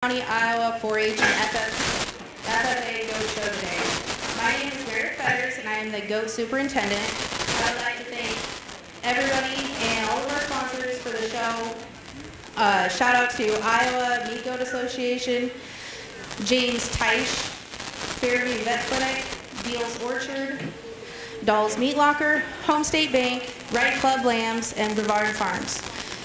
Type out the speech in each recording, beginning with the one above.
County, Iowa 4-H and FFA Goat Show today. My name is Meredith Fetters and I am the Goat Superintendent. I would like to thank everybody and all of our sponsors for the show. Shout out to Iowa Meat Goat Association, James Teich, Fairview Vet Clinic, Beals Orchard, Doll's Meat Locker, Home State Bank, Wright Club Lambs, and Brevard Farms.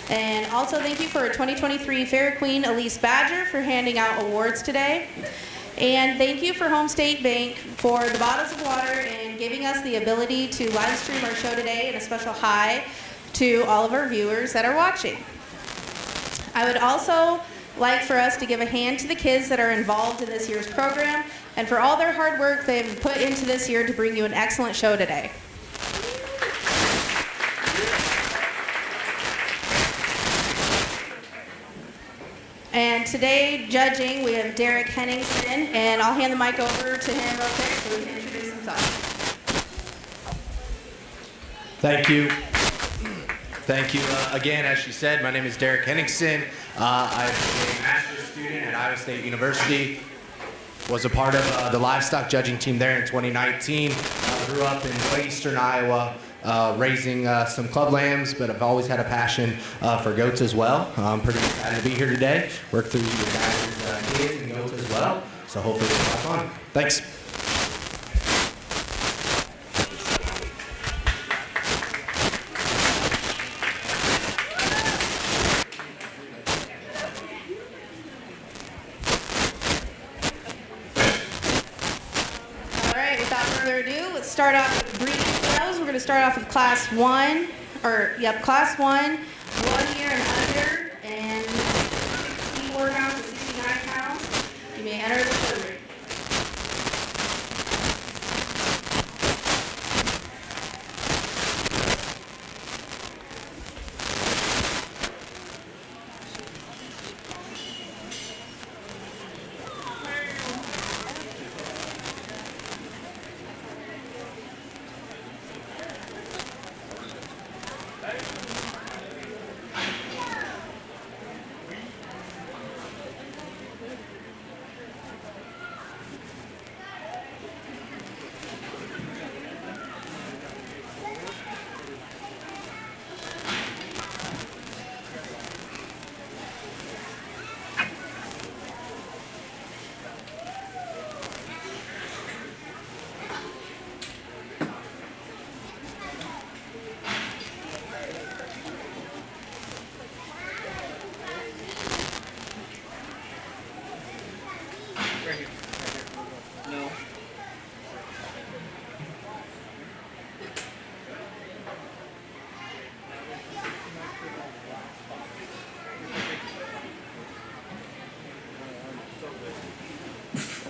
And also thank you for our 2023 Fair Queen Elise Badger for handing out awards today. And thank you for Home State Bank for the bottles of water and giving us the ability to live stream our show today, and a special hi to all of our viewers that are watching. I would also like for us to give a hand to the kids that are involved in this year's program and for all their hard work they've put into this year to bring you an excellent show today. And today, judging, we have Derek Henningsen, and I'll hand the mic over to him real quick so he can introduce himself. Thank you. Thank you. Again, as she said, my name is Derek Henningsen. I'm a master's student at Iowa State University. Was a part of the livestock judging team there in 2019. Grew up in eastern Iowa, raising some club lambs, but I've always had a passion for goats as well. I'm pretty excited to be here today. Work through your guys' kids and goats as well. So hopefully it's a lot of fun. Thanks. Start off with breeding shows. We're going to start off with class 1, class 1, 1 year and under, and 64 pounds to 69 pounds. You may enter the show ring.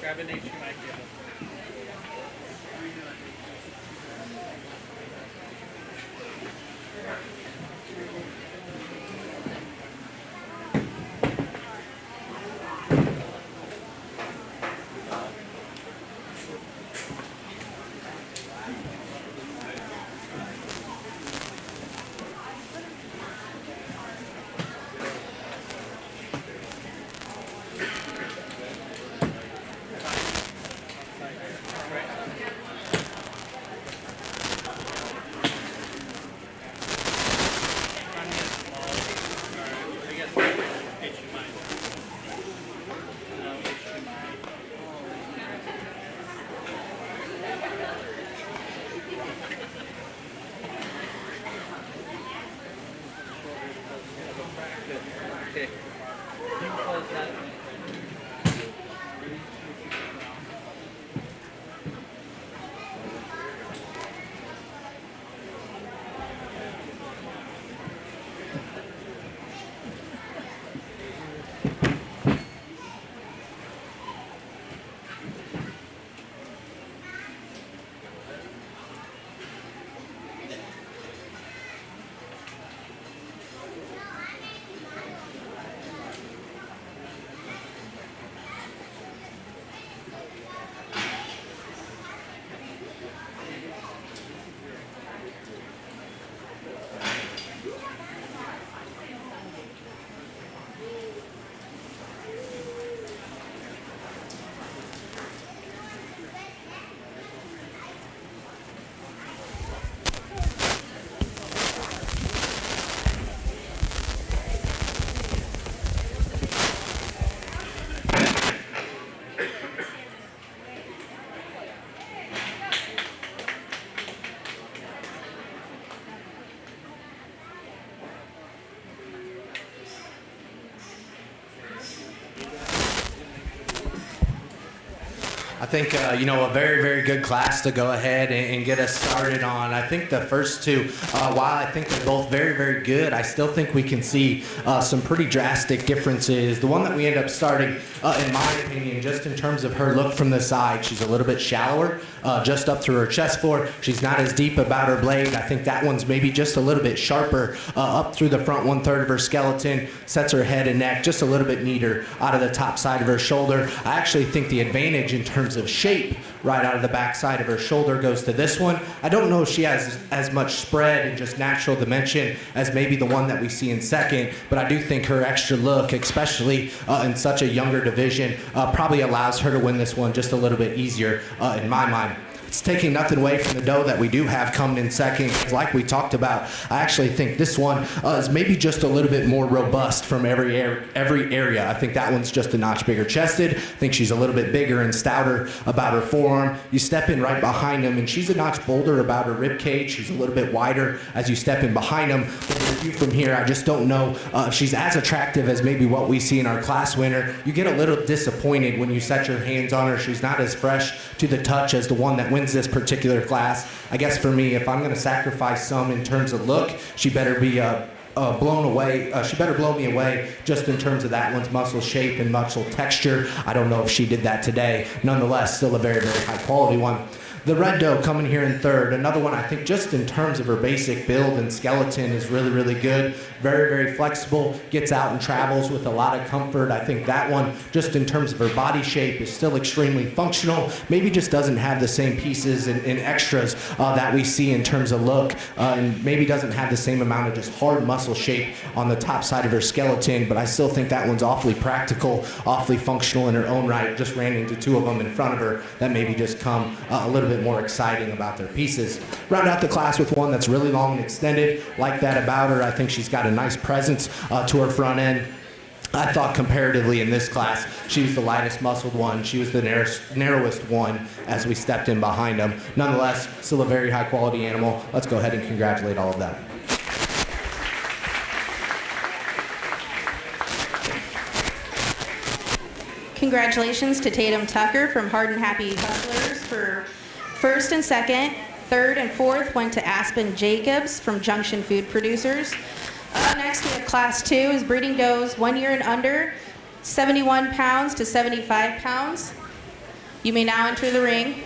Grab an HDMI cable. I think, a very, very good class to go ahead and get us started on. I think the first two, while I think they're both very, very good, I still think we can see some pretty drastic differences. The one that we end up starting, in my opinion, just in terms of her look from the side, she's a little bit shallower, just up through her chest floor. She's not as deep about her blade. I think that one's maybe just a little bit sharper up through the front 1/3 of her skeleton, sets her head and neck just a little bit neater out of the top side of her shoulder. I actually think the advantage in terms of shape right out of the back side of her shoulder goes to this one. I don't know if she has as much spread and just natural dimension as maybe the one that we see in second, but I do think her extra look, especially in such a younger division, probably allows her to win this one just a little bit easier in my mind. It's taking nothing away from the doe that we do have coming in second. Like we talked about, I actually think this one is maybe just a little bit more robust from every area. I think that one's just a notch bigger chested. I think she's a little bit bigger and stouter about her forearm. You step in right behind them, and she's a notch bolder about her rib cage. She's a little bit wider as you step in behind them. But the view from here, I just don't know if she's as attractive as maybe what we see in our class winner. You get a little disappointed when you set your hands on her. She's not as fresh to the touch as the one that wins this particular class. I guess for me, if I'm going to sacrifice some in terms of look, she better be blown away. She better blow me away just in terms of that one's muscle shape and muscle texture. I don't know if she did that today. Nonetheless, still a very, very high quality one. The red doe coming here in third. Another one I think just in terms of her basic build and skeleton is really, really good. Very, very flexible. Gets out and travels with a lot of comfort. I think that one, just in terms of her body shape, is still extremely functional. Maybe just doesn't have the same pieces and extras that we see in terms of look. And maybe doesn't have the same amount of just hard muscle shape on the top side of her skeleton. But I still think that one's awfully practical, awfully functional in her own right. Just ran into two of them in front of her that maybe just come a little bit more exciting about their pieces. Round out the class with one that's really long and extended. Like that about her. I think she's got a nice presence to her front end. I thought comparatively in this class, she was the lightest muscled one. She was the narrowest one as we stepped in behind them. Nonetheless, still a very high quality animal. Let's go ahead and congratulate all of them. Congratulations to Tatum Tucker from Hard and Happy Hustlers for first and second. Third and fourth went to Aspen Jacobs from Junction Food Producers. Next we have class 2 is breeding does 1 year and under, 71 pounds to 75 pounds. You may now enter the ring.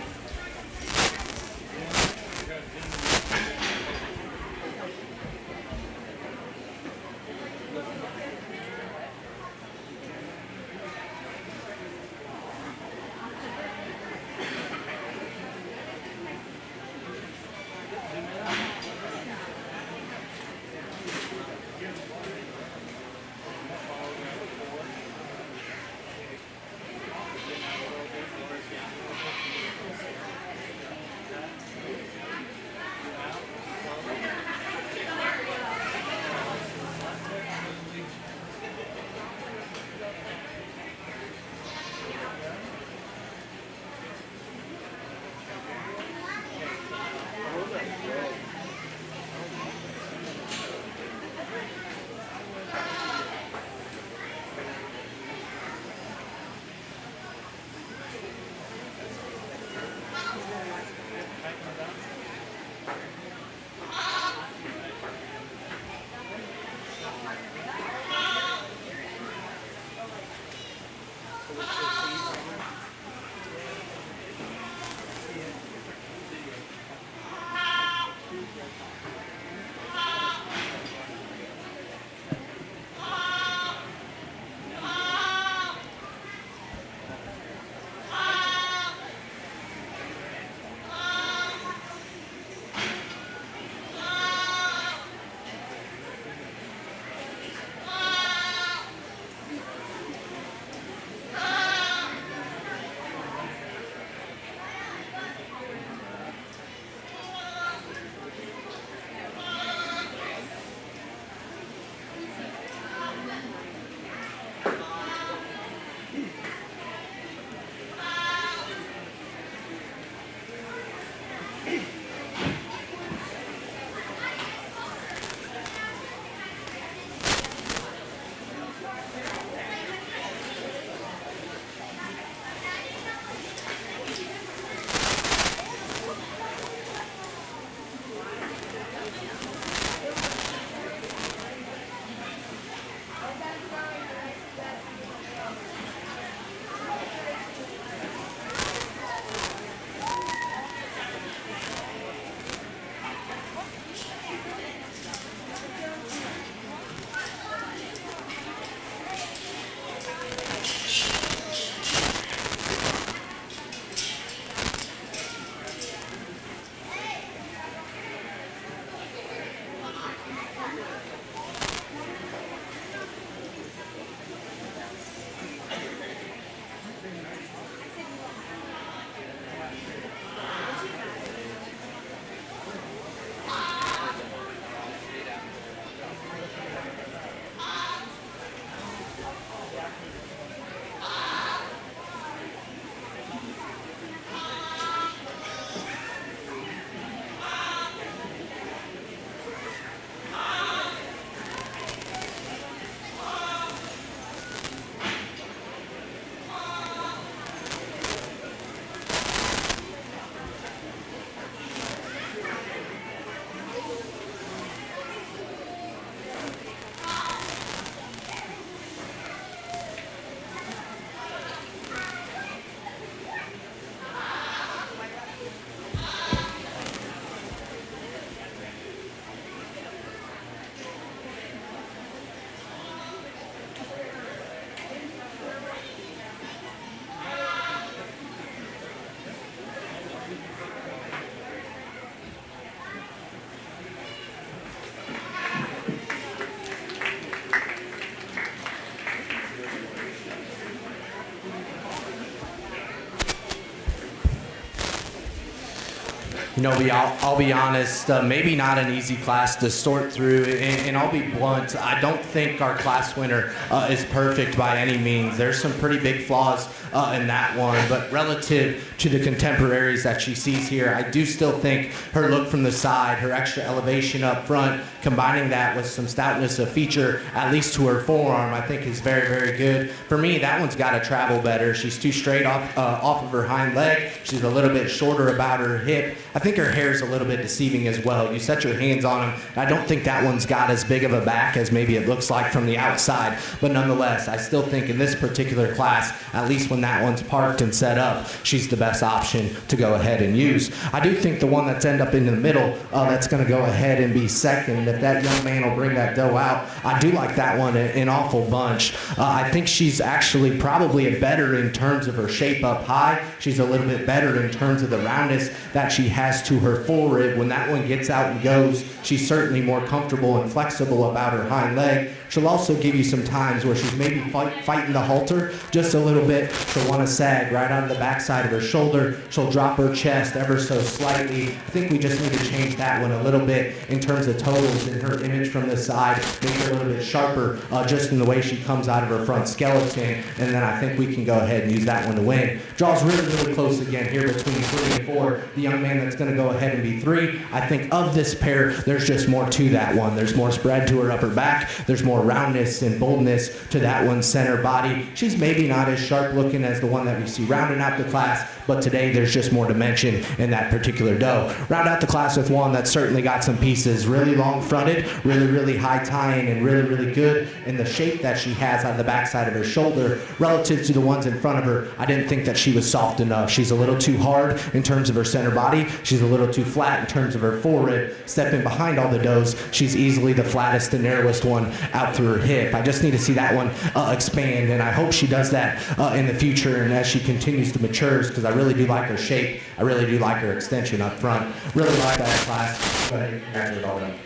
I'll be honest, maybe not an easy class to sort through, and I'll be blunt. I don't think our class winner is perfect by any means. There's some pretty big flaws in that one, but relative to the contemporaries that she sees here, I do still think her look from the side, her extra elevation up front, combining that with some stoutness of feature, at least to her forearm, I think is very, very good. For me, that one's got to travel better. She's too straight off of her hind leg. She's a little bit shorter about her hip. I think her hair's a little bit deceiving as well. You set your hands on them. I don't think that one's got as big of a back as maybe it looks like from the outside, but nonetheless, I still think in this particular class, at least when that one's parked and set up, she's the best option to go ahead and use. I do think the one that's end up in the middle, that's going to go ahead and be second. If that young man will bring that dough out, I do like that one an awful bunch. I think she's actually probably a better in terms of her shape up high. She's a little bit better in terms of the roundness that she has to her forerib. When that one gets out and goes, she's certainly more comfortable and flexible about her hind leg. She'll also give you some times where she's maybe fighting the halter just a little bit. She'll want to sag right out of the backside of her shoulder. She'll drop her chest ever so slightly. I think we just need to change that one a little bit in terms of totals in her image from the side, make her a little bit sharper just in the way she comes out of her front skeleton, and then I think we can go ahead and use that one to win. Draws really, really close again here between 3 and 4. The young man that's going to go ahead and be 3. I think of this pair, there's just more to that one. There's more spread to her upper back. There's more roundness and boldness to that one's center body. She's maybe not as sharp looking as the one that we see rounding out the class, but today there's just more dimension in that particular doe. Round out the class with one that's certainly got some pieces. Really long fronted, really, really high tying, and really, really good in the shape that she has on the backside of her shoulder. Relative to the ones in front of her, I didn't think that she was soft enough. She's a little too hard in terms of her center body. She's a little too flat in terms of her forerib. Stepping behind all the does, she's easily the flattest and narrowest one out through her hip. I just need to see that one expand, and I hope she does that in the future and as she continues to mature, because I really do like her shape. I really do like her extension up front. Really like that class. Go ahead and congratulate all of them.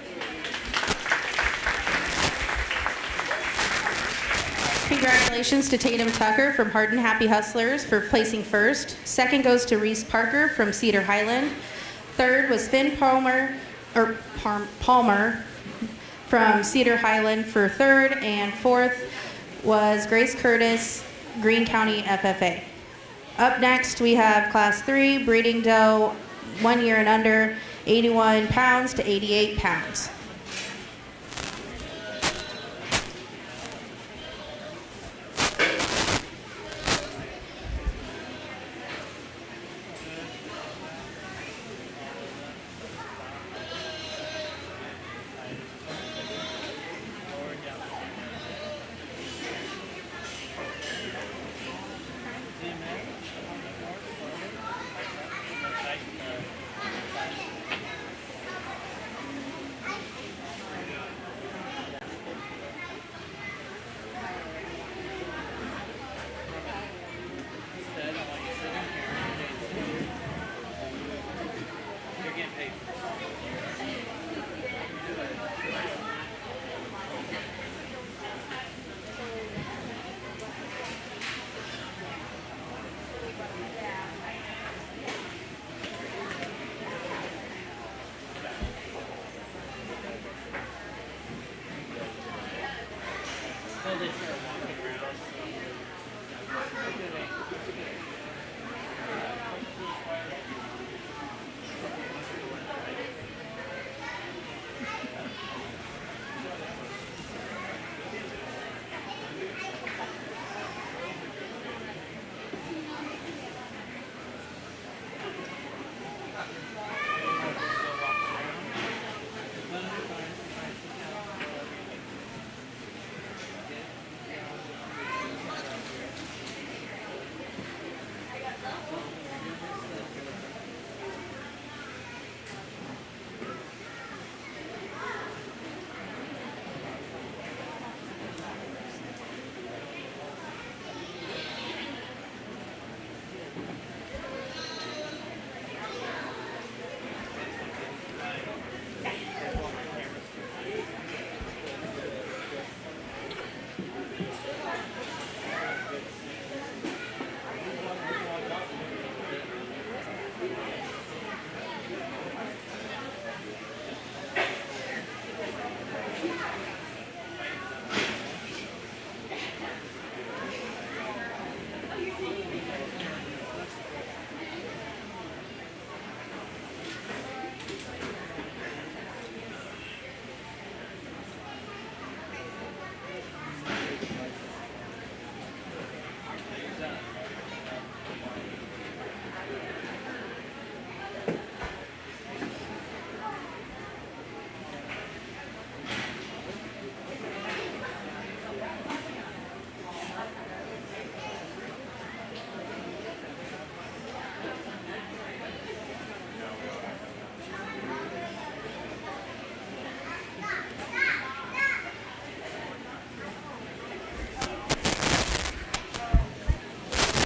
Congratulations to Tatum Tucker from Hardin Happy Hustlers for placing first. Second goes to Reese Parker from Cedar Highland. Third was Finn Palmer from Cedar Highland for third, and fourth was Grace Curtis, Greene County FFA. Up next, we have Class 3, breeding doe, 1 year and under, 81 pounds to 88 pounds.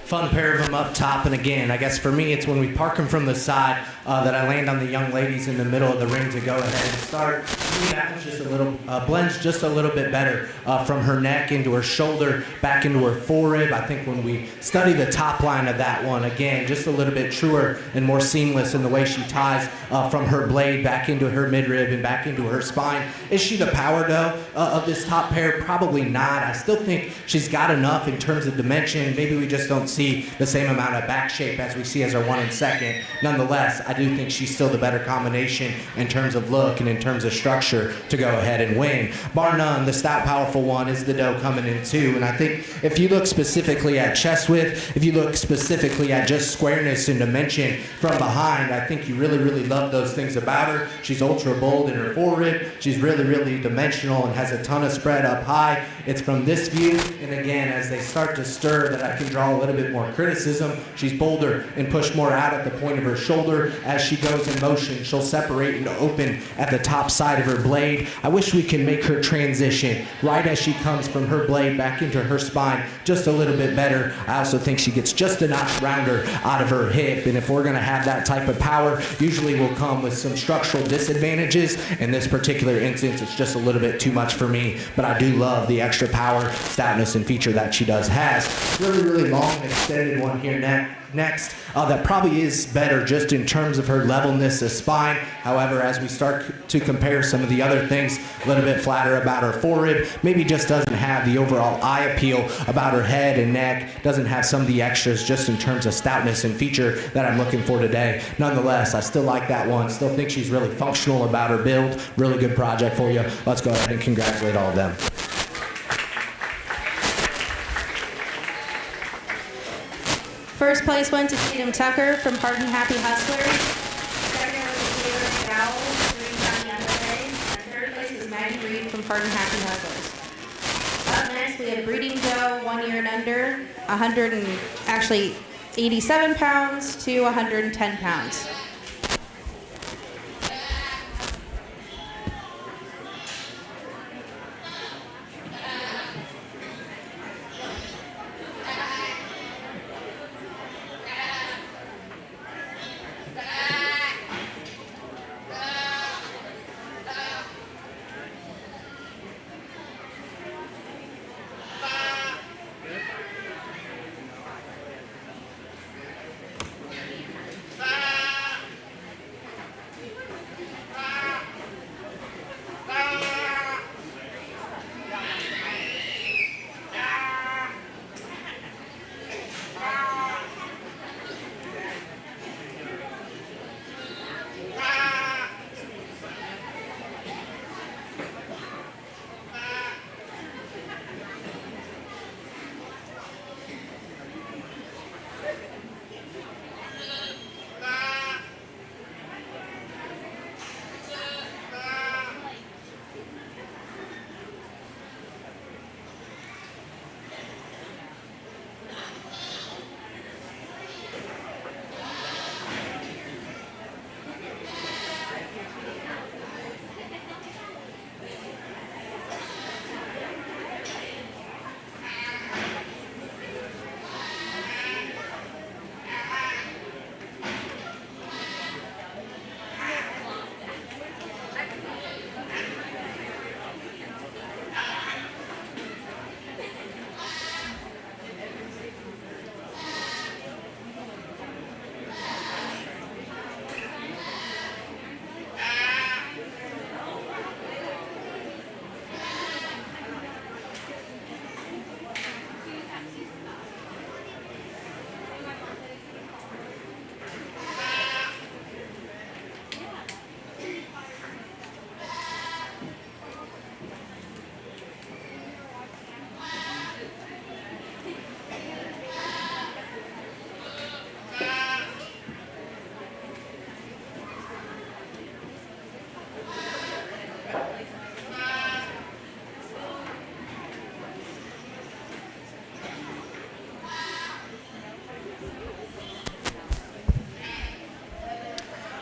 fun pair of them up top. And again, I guess for me, it's when we park them from the side that I land on the young ladies in the middle of the ring to go ahead and start. To me, that one's just a little, blends just a little bit better from her neck into her shoulder, back into her forerib. I think when we study the top line of that one, again, just a little bit truer and more seamless in the way she ties from her blade back into her midrib and back into her spine. Is she the power though of this top pair? Probably not. I still think she's got enough in terms of dimension. Maybe we just don't see the same amount of back shape as we see as our one and second. Nonetheless, I do think she's still the better combination in terms of look and in terms of structure to go ahead and win. Bar none, the stout, powerful one is the doe coming in too. And I think if you look specifically at chest width, if you look specifically at just squareness and dimension from behind, I think you really, really love those things about her. She's ultra bold in her forerib. She's really, really dimensional and has a ton of spread up high. It's from this view, and again, as they start to stir, that I can draw a little bit more criticism. She's bolder and pushed more out at the point of her shoulder. As she goes in motion, she'll separate and open at the top side of her blade. I wish we can make her transition right as she comes from her blade back into her spine just a little bit better. I also think she gets just a notch rounder out of her hip, and if we're going to have that type of power, usually will come with some structural disadvantages. In this particular instance, it's just a little bit too much for me, but I do love the extra power, stoutness, and feature that she does has. Really, really long and extended one here next. That probably is better just in terms of her levelness of spine. However, as we start to compare some of the other things, a little bit flatter about her forerib, maybe just doesn't have the overall eye appeal about her head and neck, doesn't have some of the extras just in terms of stoutness and feature that I'm looking for today. Nonetheless, I still like that one. Still think she's really functional about her build. Really good project for you. Let's go ahead and congratulate all of them. First place went to Tatum Tucker from Hardin Happy Hustlers. Second was Taylor McDowell, Greene County FFA. And third place was Maggie Reed from Hardin Happy Hustlers. Up next, we have breeding doe, 1 year and under, 87 pounds to 110 pounds.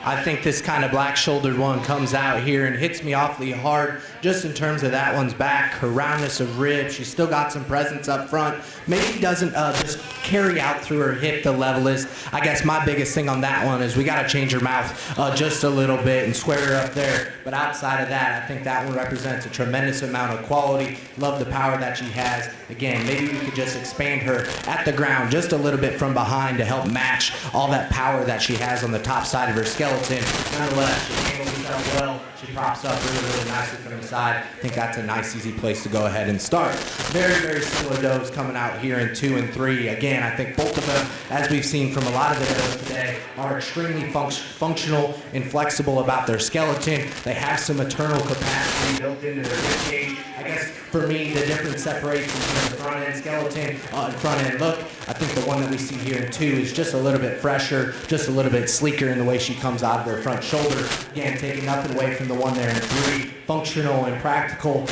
I think this kind of black-shouldered one comes out here and hits me awfully hard just in terms of that one's back, her roundness of rib. She's still got some presence up front. Maybe doesn't just carry out through her hip, the level is. I guess my biggest thing on that one is we got to change her mouth just a little bit and square her up there. But outside of that, I think that one represents a tremendous amount of quality. Love the power that she has. Again, maybe we could just expand her at the ground just a little bit from behind to help match all that power that she has on the top side of her skeleton. Nonetheless, she handles herself well. She props up really nicely from the side. I think that's a nice, easy place to go ahead and start. Very similar does coming out here in 2 and 3. Again, I think both of them, as we've seen from a lot of the does today, are extremely functional and flexible about their skeleton. They have some maternal capacity built into their rib cage. I guess for me, the difference separates between the front end skeleton and front end look. I think the one that we see here in 2 is just a little bit fresher, just a little bit sleeker in the way she comes out of her front shoulder. Again, taking nothing away from the one there in 3. Functional and practical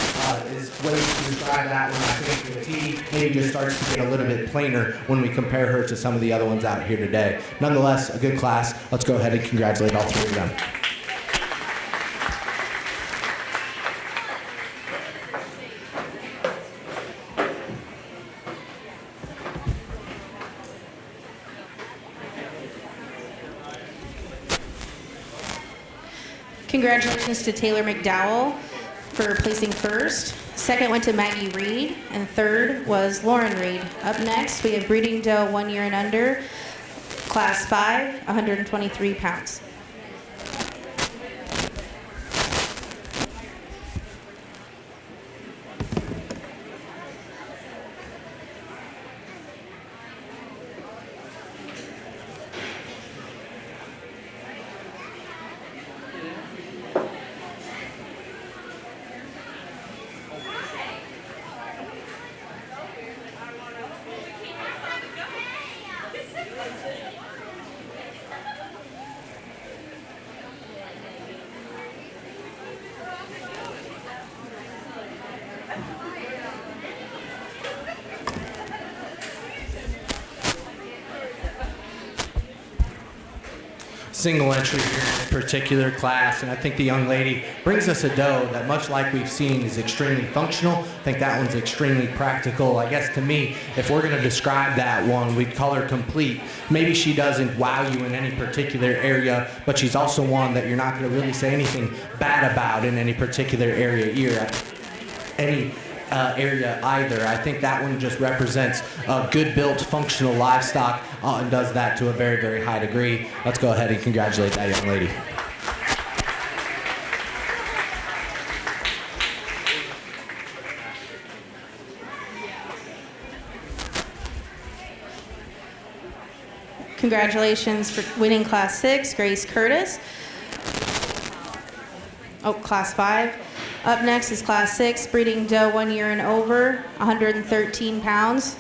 is ways to describe that one, I think, to a T. Maybe just starts to get a little bit plainer when we compare her to some of the other ones out here today. Nonetheless, a good class. Let's go ahead and congratulate all 3 of them. Congratulations to Taylor McDowell for placing first. Second went to Maggie Reed, and third was Lauren Reed. Up next, we have breeding doe 1 year and under, class 5, 123 pounds. Single entry here in this particular class, and I think the young lady brings us a doe that, much like we've seen, is extremely functional. I think that one's extremely practical. I guess to me, if we're going to describe that one, we'd call her complete. Maybe she doesn't wow you in any particular area, but she's also one that you're not going to really say anything bad about in any particular area either. I think that one just represents a good built functional livestock and does that to a very high degree. Let's go ahead and congratulate that young lady. Congratulations for winning class 6, Grace Curtis. Class 5. Up next is class 6, breeding doe 1 year and over, 113 pounds.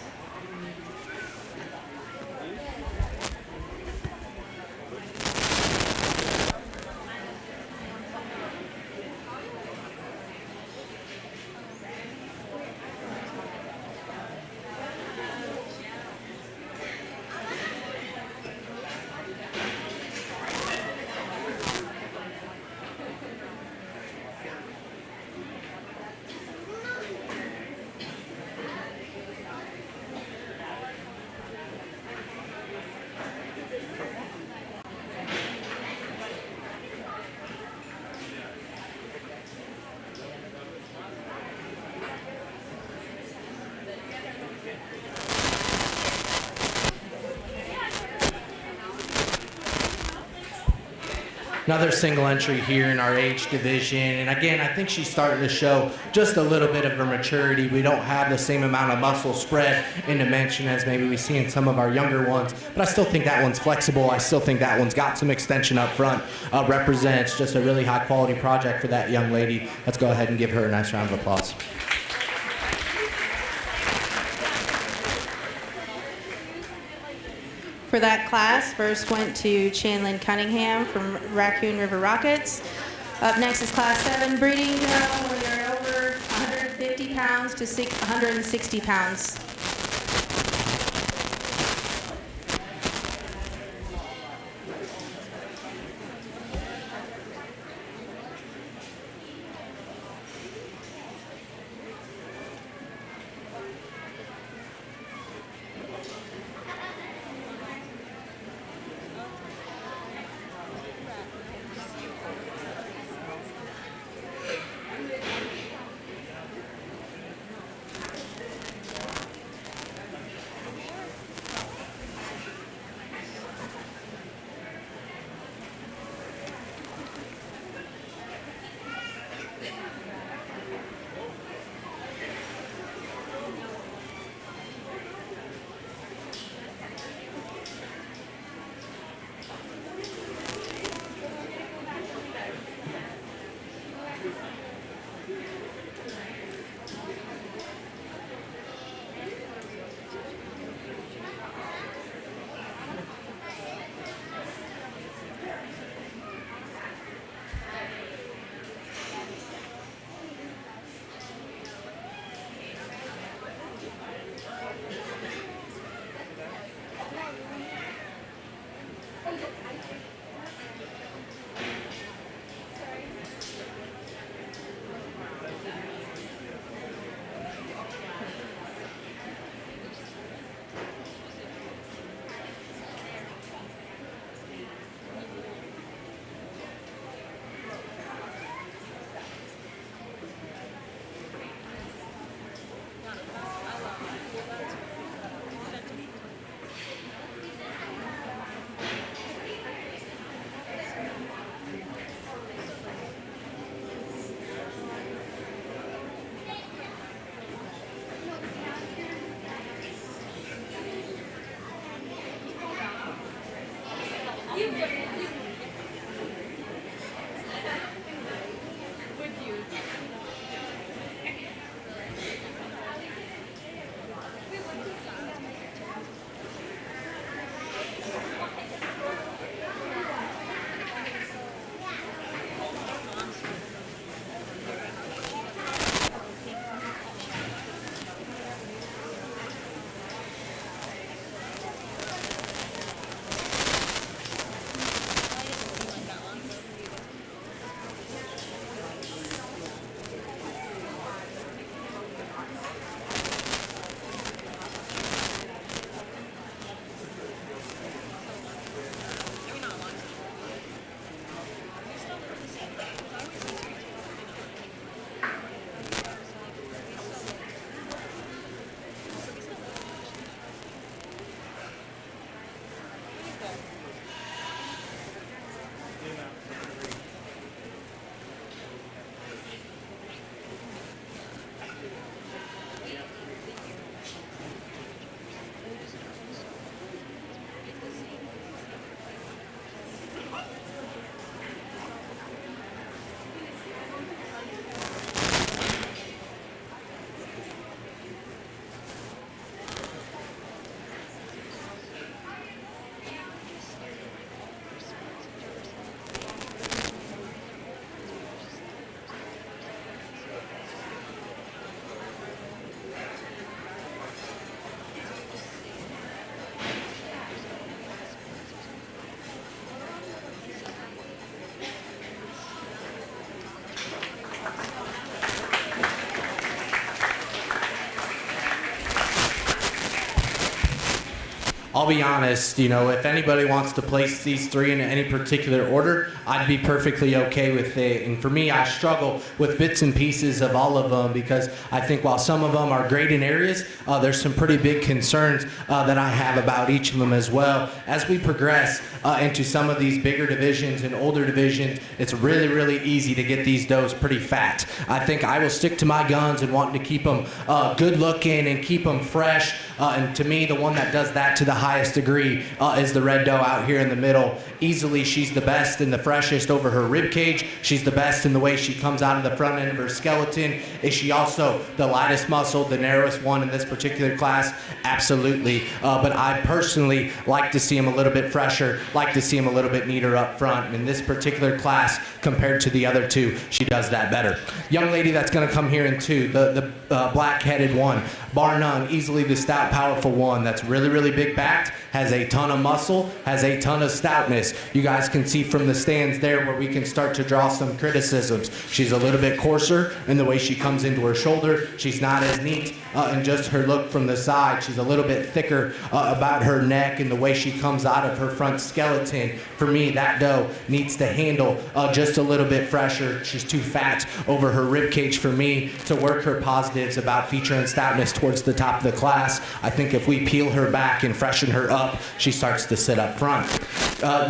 Another single entry here in our age division, and again, I think she's starting to show just a little bit of her maturity. We don't have the same amount of muscle spread in dimension as maybe we see in some of our younger ones, but I still think that one's flexible. I still think that one's got some extension up front. Represents just a really high quality project for that young lady. Let's go ahead and give her a nice round of applause. For that class, first went to Chanlin Cunningham from Raccoon River Rockets. Up next is class 7, breeding doe 1 year and over, 150 pounds to 160 pounds. I'll be honest, if anybody wants to place these three in any particular order, I'd be perfectly okay with it. And for me, I struggle with bits and pieces of all of them because I think while some of them are great in areas, there's some pretty big concerns that I have about each of them as well. As we progress into some of these bigger divisions and older divisions, it's really, really easy to get these does pretty fat. I think I will stick to my guns and wanting to keep them good looking and keep them fresh. And to me, the one that does that to the highest degree is the red doe out here in the middle. Easily, she's the best and the freshest over her rib cage. She's the best in the way she comes out of the front end of her skeleton. Is she also the lightest muscle, the narrowest one in this particular class? Absolutely. But I personally like to see them a little bit fresher, like to see them a little bit neater up front. In this particular class, compared to the other two, she does that better. Young lady that's going to come here in two, the black-headed one, bar none, easily the stout, powerful one that's really, really big backed, has a ton of muscle, has a ton of stoutness. You guys can see from the stands there where we can start to draw some criticisms. She's a little bit coarser in the way she comes into her shoulder. She's not as neat in just her look from the side. She's a little bit thicker about her neck and the way she comes out of her front skeleton. For me, that doe needs to handle just a little bit fresher. She's too fat over her rib cage for me to work her positives about feature and stoutness towards the top of the class. I think if we peel her back and freshen her up, she starts to sit up front.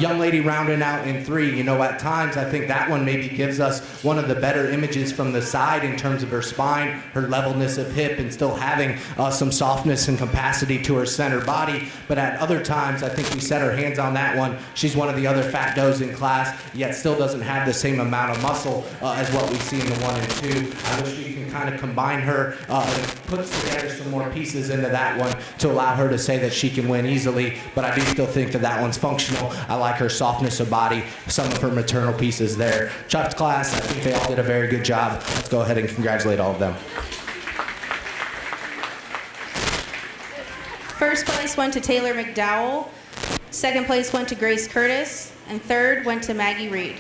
Young lady rounding out in three, at times I think that one maybe gives us one of the better images from the side in terms of her spine, her levelness of hip, and still having some softness and capacity to her center body. But at other times, I think we set our hands on that one. She's one of the other fat does in class, yet still doesn't have the same amount of muscle as what we see in the 1 and 2. I wish we can kind of combine her and put together some more pieces into that one to allow her to say that she can win easily, but I do still think that that one's functional. I like her softness of body, some of her maternal pieces there. Chuck's class, I think they all did a very good job. Let's go ahead and congratulate all of them. First place went to Taylor McDowell, second place went to Grace Curtis, and third went to Maggie Reed.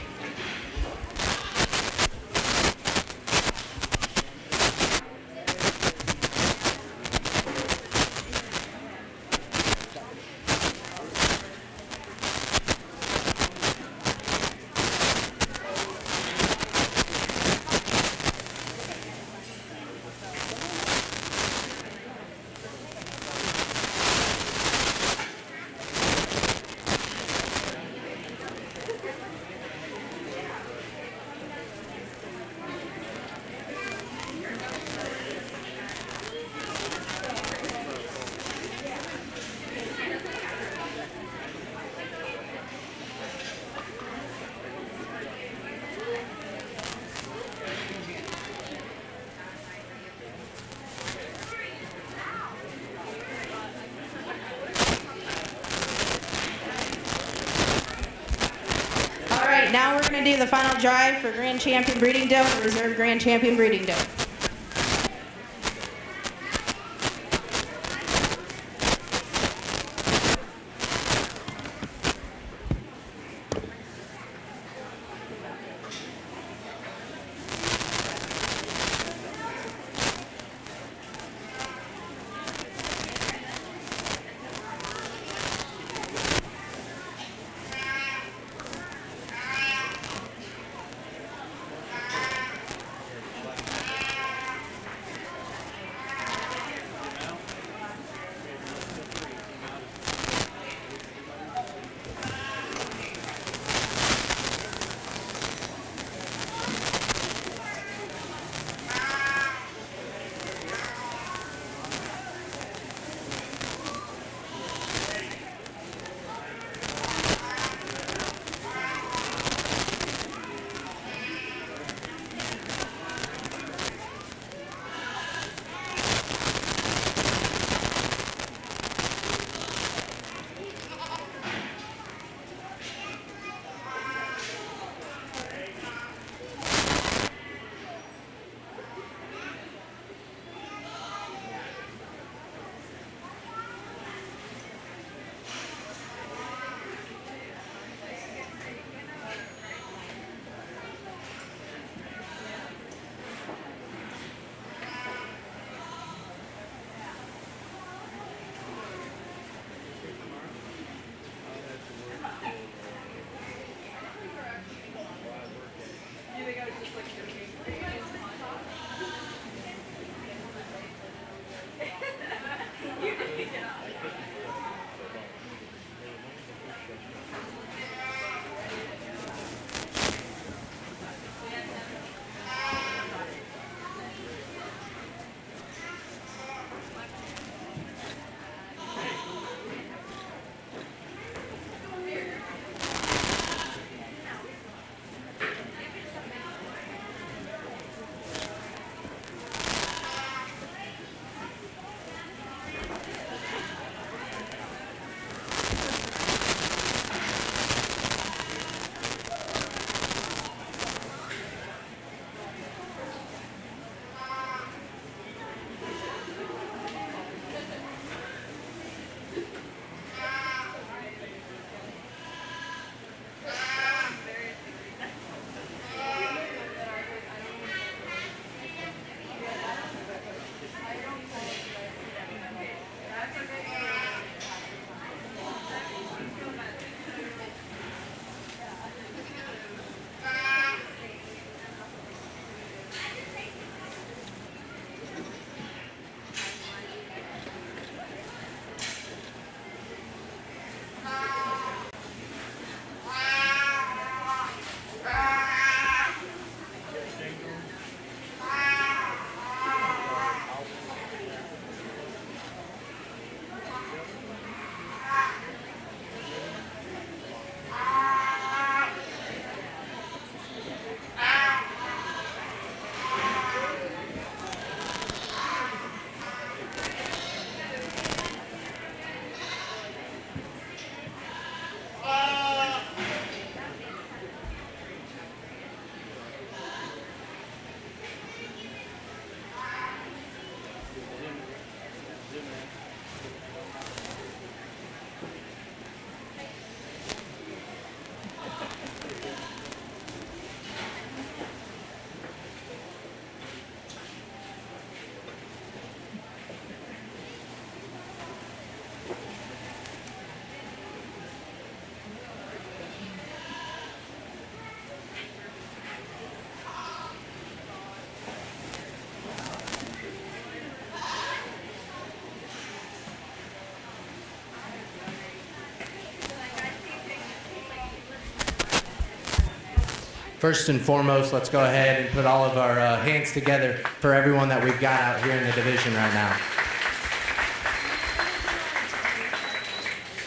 Now we're going to do the final drive for Grand Champion Breeding Doe and Reserve Grand Champion Breeding Doe. first and foremost, let's go ahead and put all of our hands together for everyone that we've got out here in the division right now.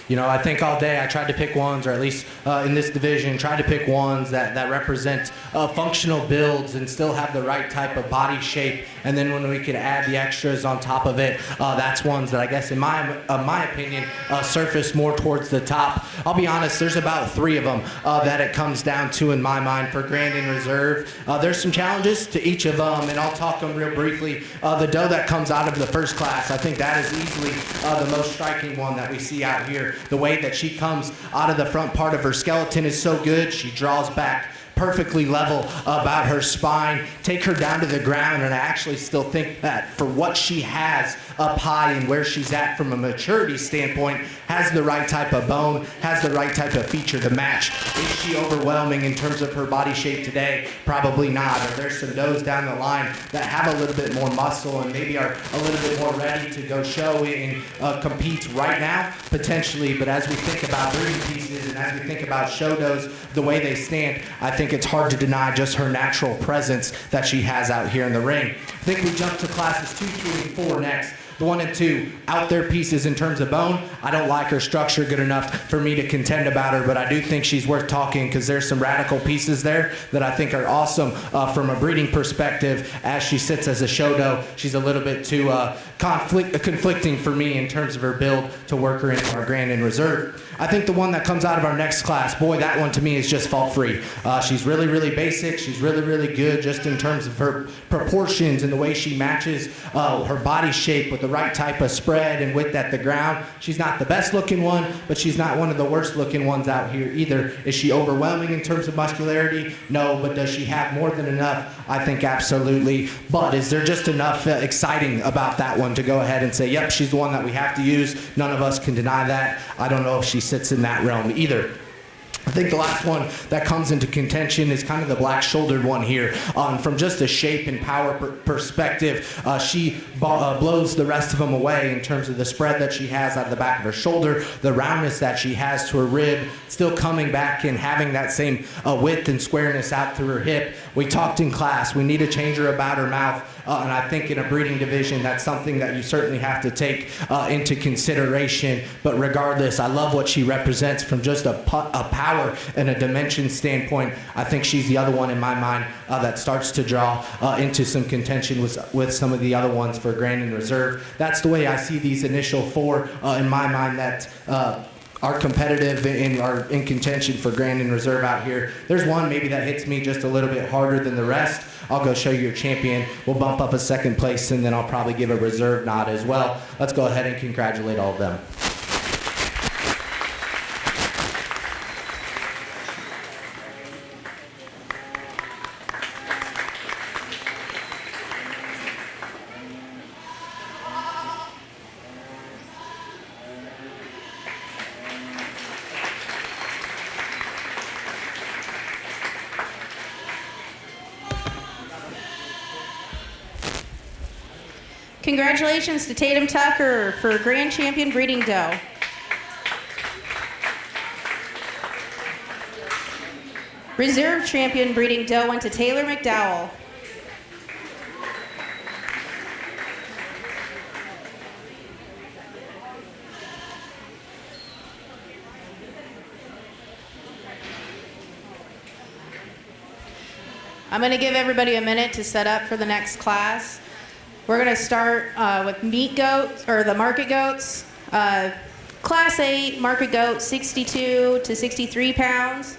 You know, I think all day I tried to pick ones, or at least in this division, tried to pick ones that represent functional builds and still have the right type of body shape. And then when we could add the extras on top of it, that's ones that I guess, in my opinion, surface more towards the top. I'll be honest, there's about 3 of them that it comes down to in my mind for Grand and Reserve. There's some challenges to each of them, and I'll talk them real briefly. The doe that comes out of the first class, I think that is easily the most striking one that we see out here. The way that she comes out of the front part of her skeleton is so good. She draws back perfectly level about her spine. Take her down to the ground, and I actually still think that for what she has up high and where she's at from a maturity standpoint, has the right type of bone, has the right type of feature to match. Is she overwhelming in terms of her body shape today? Probably not. Or there's some does down the line that have a little bit more muscle and maybe are a little bit more ready to go show and compete right now, potentially. But as we think about breeding pieces and as we think about show does, the way they stand, I think it's hard to deny just her natural presence that she has out here in the ring. I think we jump to classes 2, 3, and 4 next. The 1 and 2, out there pieces in terms of bone. I don't like her structure good enough for me to contend about her, but I do think she's worth talking because there's some radical pieces there that I think are awesome from a breeding perspective. As she sits as a show doe, she's a little bit too conflicting for me in terms of her build to work her into our Grand and Reserve. I think the one that comes out of our next class, boy, that one to me is just fault-free. She's really, really basic. She's really, really good just in terms of her proportions and the way she matches her body shape with the right type of spread and width at the ground. She's not the best looking one, but she's not one of the worst looking ones out here either. Is she overwhelming in terms of muscularity? No, but does she have more than enough? I think absolutely. But is there just enough exciting about that one to go ahead and say, yep, she's the one that we have to use? None of us can deny that. I don't know if she sits in that realm either. I think the last one that comes into contention is kind of the black-shouldered one here. From just a shape and power perspective, she blows the rest of them away in terms of the spread that she has out of the back of her shoulder, the roundness that she has to her rib, still coming back and having that same width and squareness out through her hip. We talked in class, we need to change her about her mouth, and I think in a breeding division, that's something that you certainly have to take into consideration. But regardless, I love what she represents from just a power and a dimension standpoint. I think she's the other one in my mind that starts to draw into some contention with some of the other ones for Grand and Reserve. That's the way I see these initial 4 in my mind that are competitive and are in contention for Grand and Reserve out here. There's one maybe that hits me just a little bit harder than the rest. I'll go show you your champion. We'll bump up a 2nd place, and then I'll probably give a reserve nod as well. Let's go ahead and congratulate all of them. Congratulations to Tatum Tucker for Grand Champion Breeding Doe. Reserve Champion Breeding Doe went to Taylor McDowell. I'm going to give everybody a minute to set up for the next class. We're going to start with meat goats, or the market goats. Class 8 market goat, 62 to 63 pounds.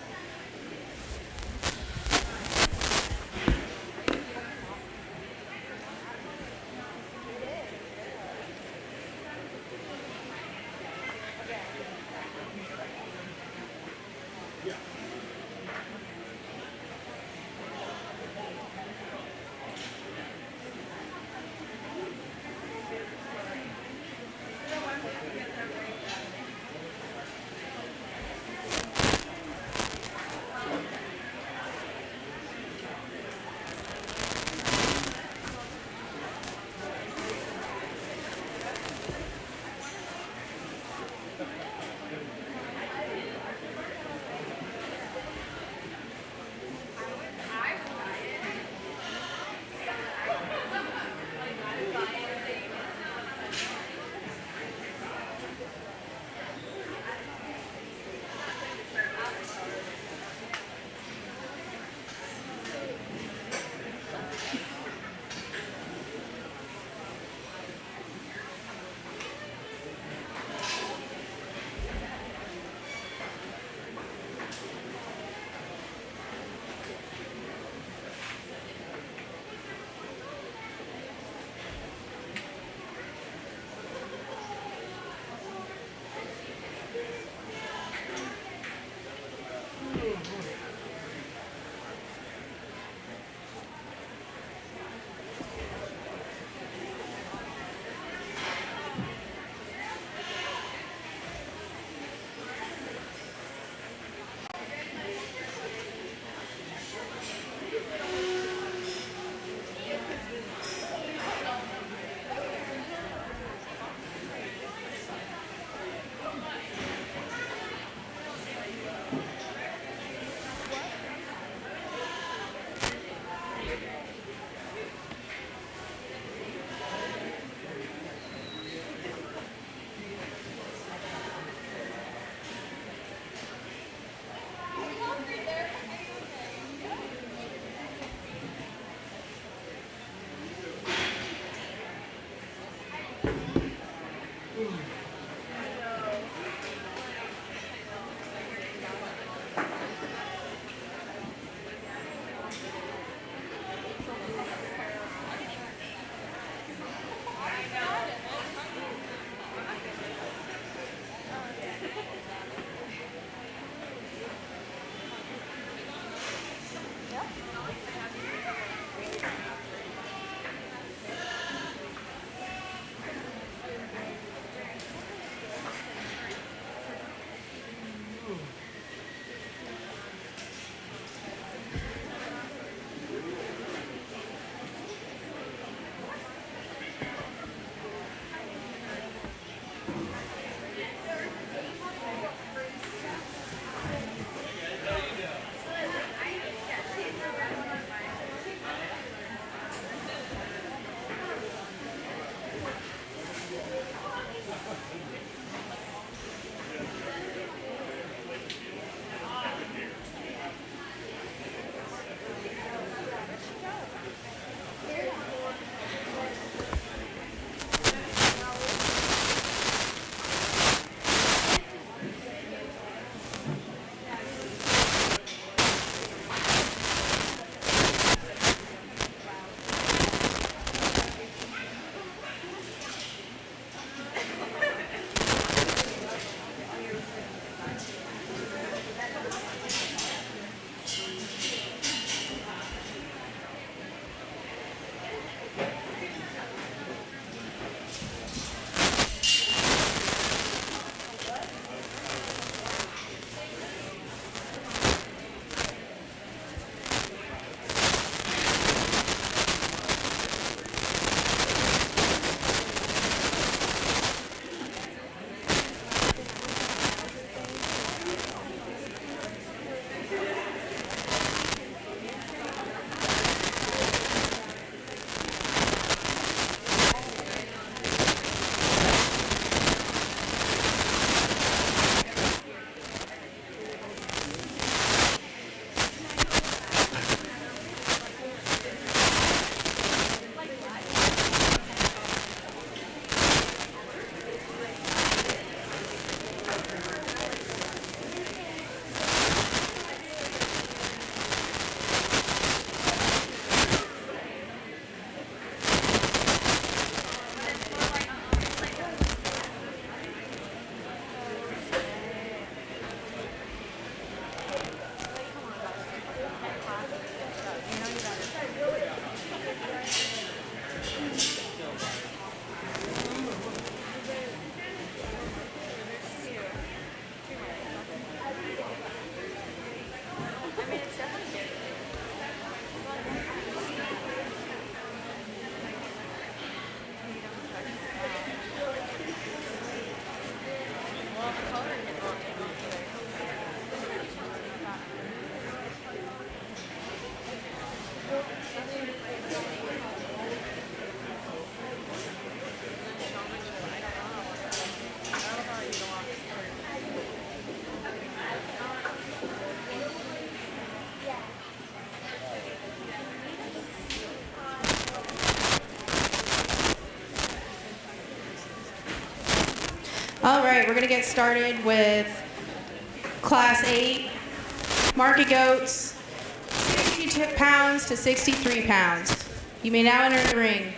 All right, we're going to get started with Class 8 market goats, 62 pounds to 63 pounds. You may now enter the ring.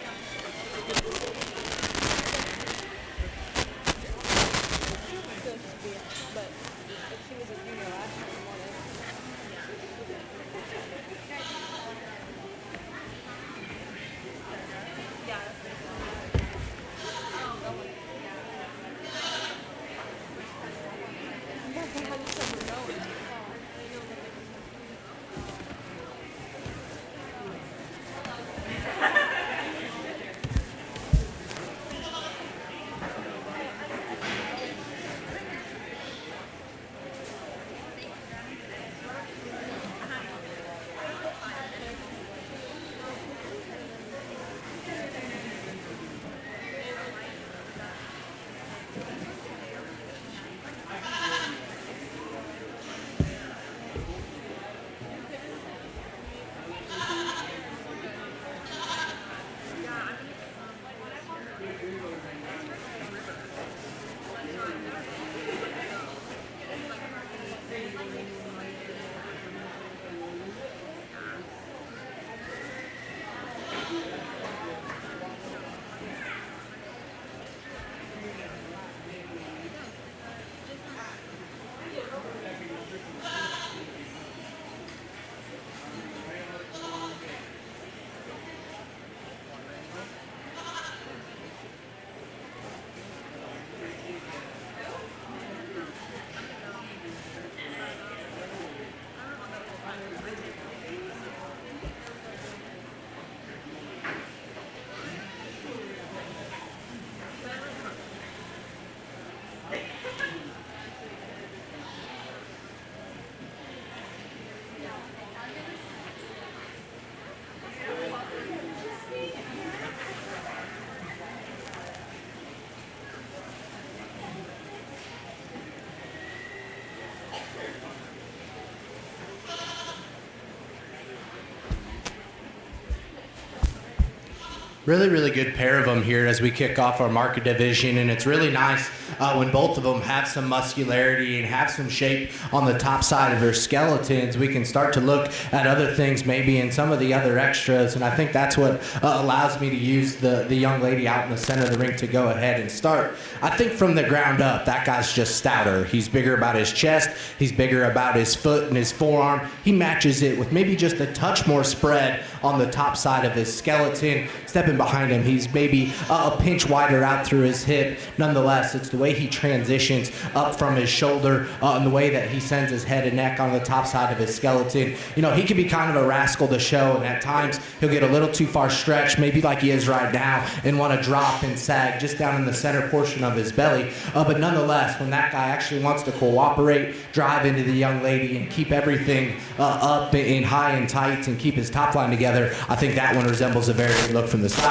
Really, really good pair of them here as we kick off our market division, and it's really nice when both of them have some muscularity and have some shape on the top side of their skeletons. We can start to look at other things maybe in some of the other extras, and I think that's what allows me to use the young lady out in the center of the ring to go ahead and start. I think from the ground up, that guy's just stouter. He's bigger about his chest, he's bigger about his foot and his forearm. He matches it with maybe just a touch more spread on the top side of his skeleton. Stepping behind him, he's maybe a pinch wider out through his hip. Nonetheless, it's the way he transitions up from his shoulder and the way that he sends his head and neck on the top side of his skeleton. You know, he can be kind of a rascal to show, and at times he'll get a little too far stretched, maybe like he is right now, and want to drop and sag just down in the center portion of his belly. But nonetheless, when that guy actually wants to cooperate, drive into the young lady, and keep everything up in high and tight and keep his top line together, I think that one resembles a very good look from the side.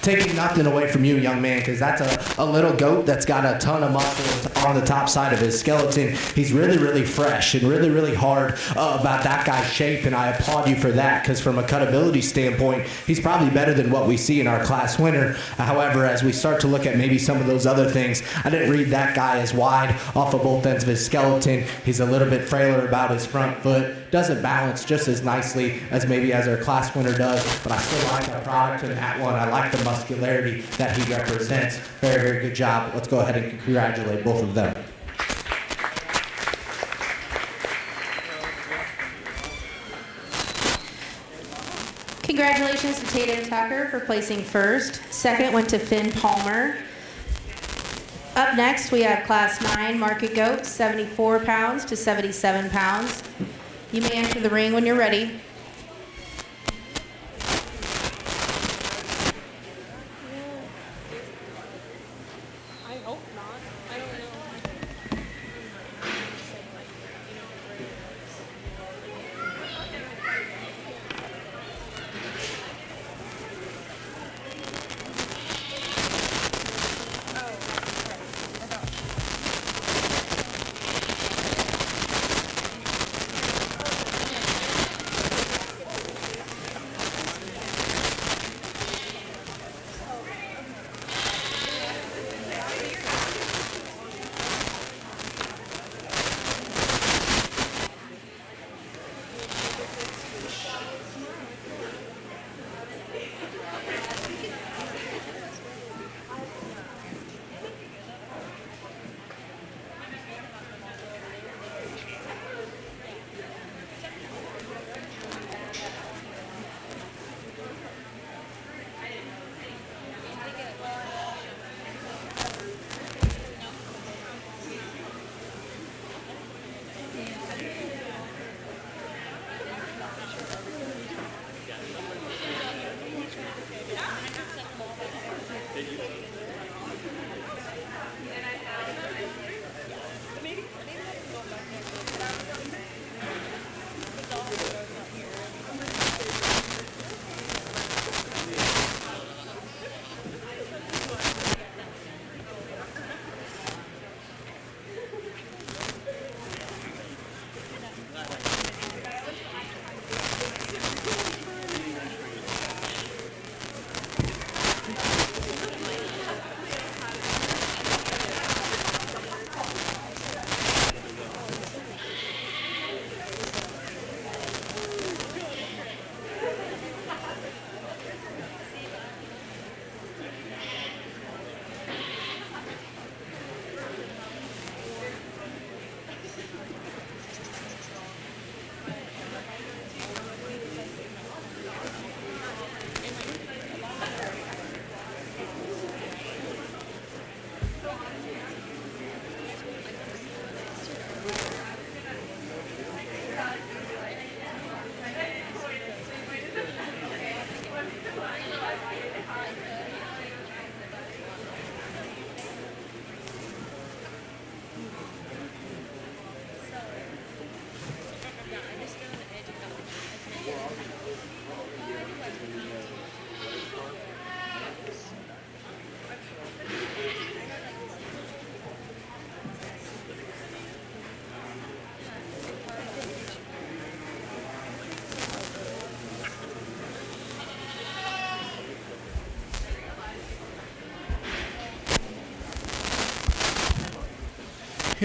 Taking nothing away from you, young man, because that's a little goat that's got a ton of muscles on the top side of his skeleton. He's really, really fresh and really, really hard about that guy's shape, and I applaud you for that, because from a cutability standpoint, he's probably better than what we see in our class winner. However, as we start to look at maybe some of those other things, I didn't read that guy as wide off of both ends of his skeleton. He's a little bit frailer about his front foot, doesn't balance just as nicely as maybe as our class winner does, but I still like the product in that one. I like the muscularity that he represents. Very, very good job. Let's go ahead and congratulate both of them. Congratulations to Tatum Tucker for placing first. Second went to Finn Palmer. Up next, we have Class 9 Market Goats, 74 pounds to 77 pounds. You may enter the ring when you're ready. I hope not. I don't know.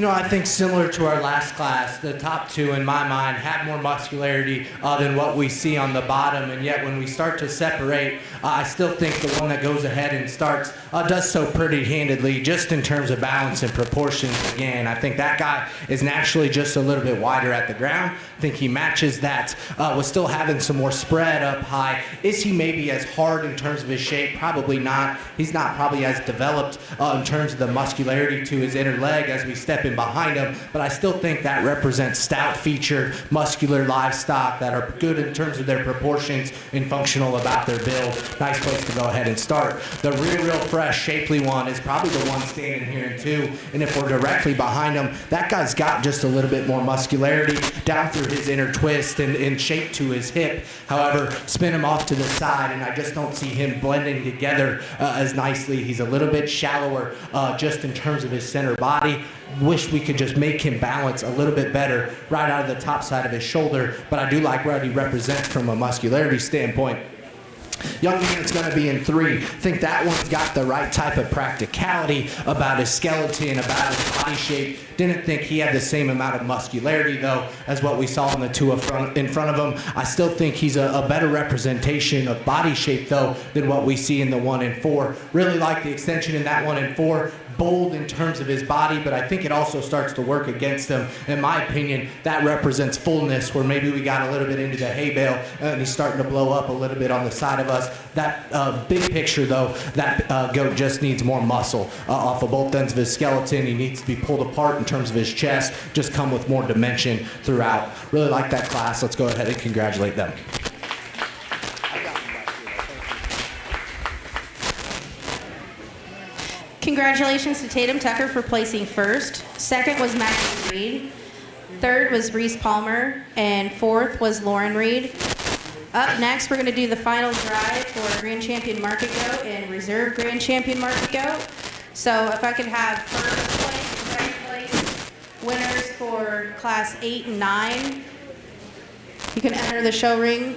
You know, I think similar to our last class, the top two in my mind have more muscularity than what we see on the bottom, and yet when we start to separate, I still think the one that goes ahead and starts does so pretty handedly, just in terms of balance and proportions. Again, I think that guy is naturally just a little bit wider at the ground. I think he matches that with still having some more spread up high. Is he maybe as hard in terms of his shape? Probably not. He's not probably as developed in terms of the muscularity to his inner leg as we step in behind him, but I still think that represents stout-featured, muscular livestock that are good in terms of their proportions and functional about their build. Nice place to go ahead and start. The real fresh, shapely one is probably the one standing here in two, and if we're directly behind him, that guy's got just a little bit more muscularity down through his inner twist and shape to his hip. However, spin him off to the side, and I just don't see him blending together as nicely. He's a little bit shallower just in terms of his center body. Wish we could just make him balance a little bit better right out of the top side of his shoulder, but I do like what he represents from a muscularity standpoint. Young man that's going to be in three. I think that one's got the right type of practicality about his skeleton, about his body shape. Didn't think he had the same amount of muscularity, though, as what we saw in the two in front of him. I still think he's a better representation of body shape, though, than what we see in the 1 and 4. Really like the extension in that 1 and 4. Bold in terms of his body, but I think it also starts to work against him. In my opinion, that represents fullness, where maybe we got a little bit into the hay bale and he's starting to blow up a little bit on the side of us. That big picture, though, that goat just needs more muscle off of both ends of his skeleton. He needs to be pulled apart in terms of his chest, just come with more dimension throughout. Really like that class. Let's go ahead and congratulate them. Congratulations to Tatum Tucker for placing first. Second was Max Reed. Third was Reese Palmer. And fourth was Lauren Reed. Up next, we're going to do the final drive for Grand Champion Market Goat and Reserve Grand Champion Market Goat. So if I could have first place and second place winners for class 8 and 9, you can enter the show ring.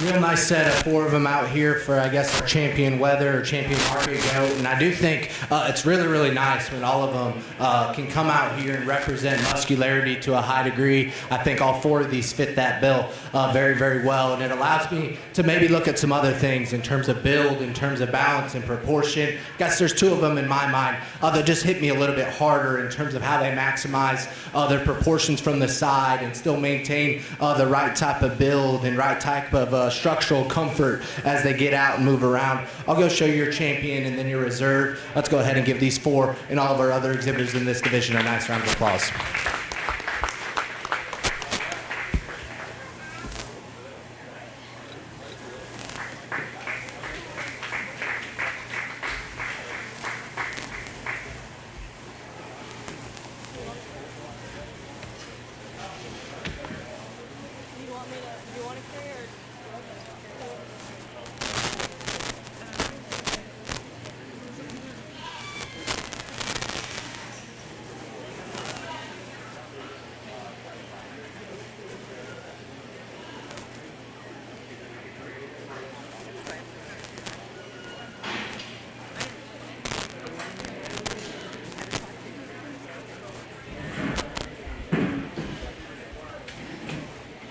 Real nice set of 4 of them out here for, I guess, our champion weather or champion market goat. And I do think it's really, really nice when all of them can come out here and represent muscularity to a high degree. I think all 4 of these fit that bill very, very well. And it allows me to maybe look at some other things in terms of build, in terms of balance and proportion. Guess there's 2 of them in my mind that just hit me a little bit harder in terms of how they maximize their proportions from the side and still maintain the right type of build and right type of structural comfort as they get out and move around. I'll go show you your champion and then your reserve. Let's go ahead and give these 4 and all of our other exhibitors in this division a nice round of applause.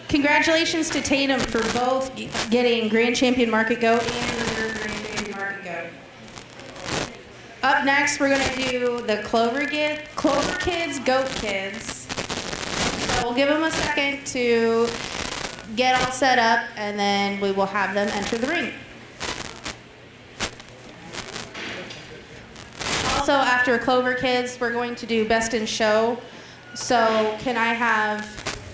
Congratulations to Tatum for both getting Grand Champion Market Goat and Reserve Grand Champion Market Goat. Up next, we're going to do the Clover Kids, Goat Kids. So we'll give them a second to get all set up, and then we will have them enter the ring. Also, after Clover Kids, we're going to do Best in Show. So can I have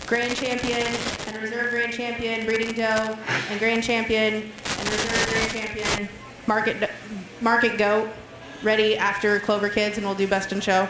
Grand Champion and Reserve Grand Champion, Breeding Doe, and Grand Champion and Reserve Grand Champion, Market Goat, ready after Clover Kids, and we'll do Best in Show.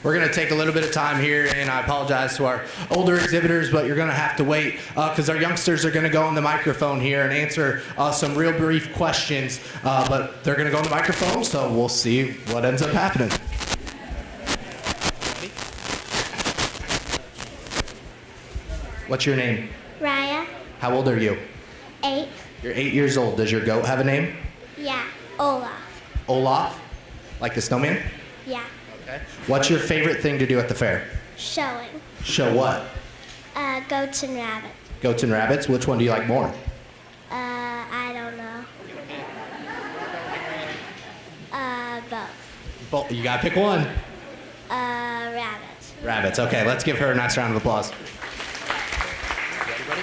We're going to take a little bit of time here, and I apologize to our older exhibitors, but you're going to have to wait because our youngsters are going to go on the microphone here and answer some real brief questions, but they're going to go on the microphone, so we'll see what ends up happening. What's your name? Raya. How old are you? 8. You're 8 years old. Does your goat have a name? Yeah. Olaf. Olaf? Like the snowman? Yeah. Okay. What's your favorite thing to do at the fair? Showing. Show what? Goats and rabbits. Goats and rabbits? Which one do you like more? I don't know. Both. Both. You gotta pick one. Rabbits. Rabbits. Okay, let's give her a nice round of applause. Ready, buddy?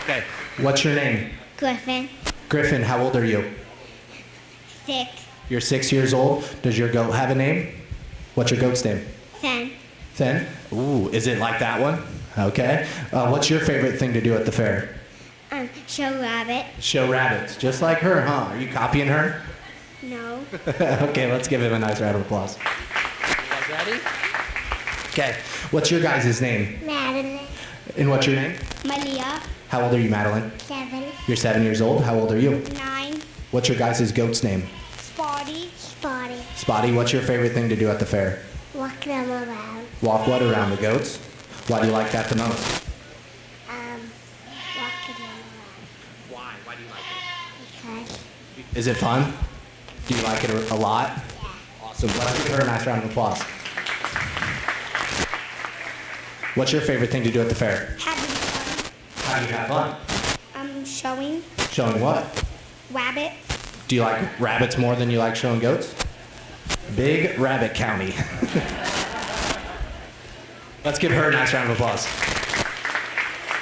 Okay. What's your name? Griffin. Griffin, how old are you? 6. You're 6 years old. Does your goat have a name? What's your goat's name? 10. Finn? Ooh, is it like that one? Okay. What's your favorite thing to do at the fair? Show rabbit. Show rabbits. Just like her, huh? Are you copying her? No. Okay, let's give him a nice round of applause. You guys ready? Okay. What's your guys' name? Madeline. And what's your name? Malia. How old are you, Madeline? 7. You're 7 years old. How old are you? 9. What's your guys' goat's name? Spotty. Spotty. Spotty, what's your favorite thing to do at the fair? Walk them around. Walk what around the goats? Why do you like that the most? Walking them around. Why? Why do you like Because. it? Is it fun? Do you like it a lot? Yeah. Awesome. Let's give her a nice round of applause. What's your favorite thing to do at the fair? Having fun. How do you have fun? Showing Showing what? rabbit. Do you like rabbits more than you like showing goats? Big Rabbit County. Let's give her a nice round of applause.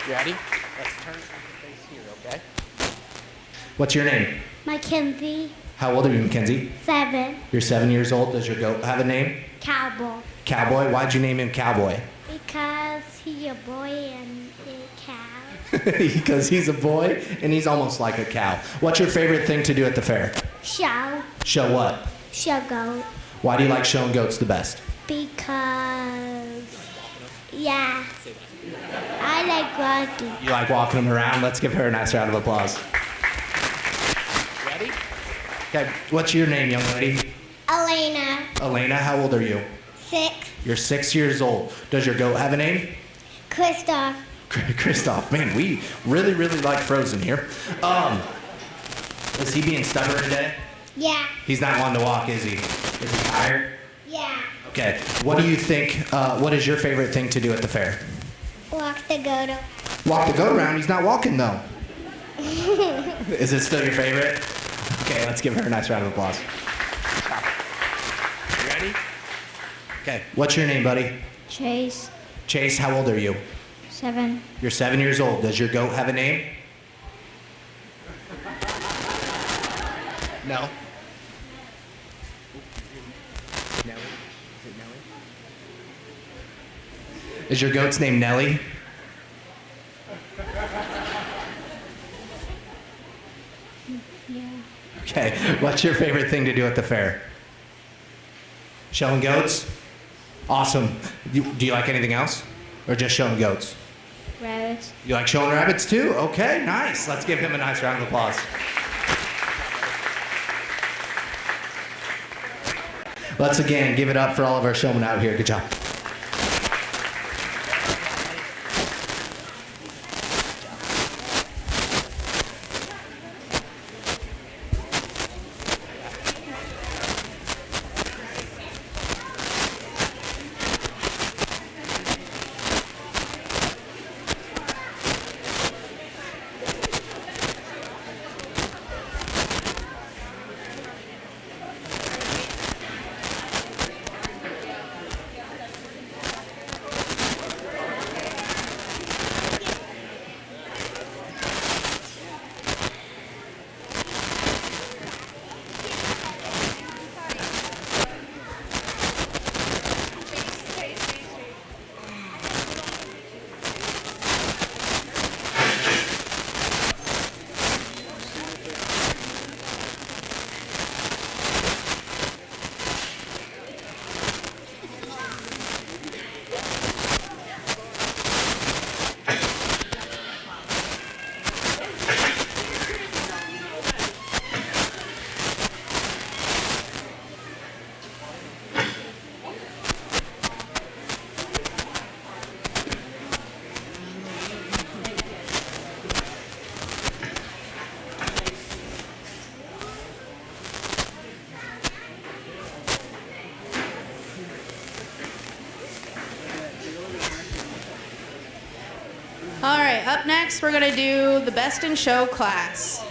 You ready? Let's turn and face here, okay? What's your name? Mackenzie. How old are you, Mackenzie? 7. You're 7 years old. Does your goat have a name? Cowboy. Cowboy? Why'd you name him Cowboy? Because he's a boy and a cow. Because he's a boy and he's almost like a cow. What's your favorite thing to do at the fair? Show. Show what? Show goat. Why do you like showing goats the best? Because. Yeah. I like walking. You like walking them around? Let's give her a nice round of applause. Ready? Okay, what's your name, young lady? Elena. Elena, how old are you? 6. You're 6 years old. Does your goat have a name? Kristoff. Kristoff. Man, we really, really like Frozen here. Is he being stubborn today? Yeah. He's not wanting to walk, is he? Is he tired? Yeah. Okay. What do you think, what is your favorite thing to do at the fair? Walk the goat. Walk the goat around. He's not walking, though. Is it still your favorite? Okay, let's give her a nice round of applause. You ready? Okay. What's your name, buddy? Chase. Chase, how old are you? 7. You're 7 years old. Does your goat have a name? No. Nelly? Is it Nelly? Is your goat's name Nelly? Yeah. Okay. What's your favorite thing to do at the fair? Showing goats? Awesome. Do you like anything else? Or just showing goats? Rabbits. You like showing rabbits too? Okay, nice. Let's give him a nice round of applause. Let's again give it up for all of our showmen out here. Good job. Okay, up next we're gonna do the Best in Show class.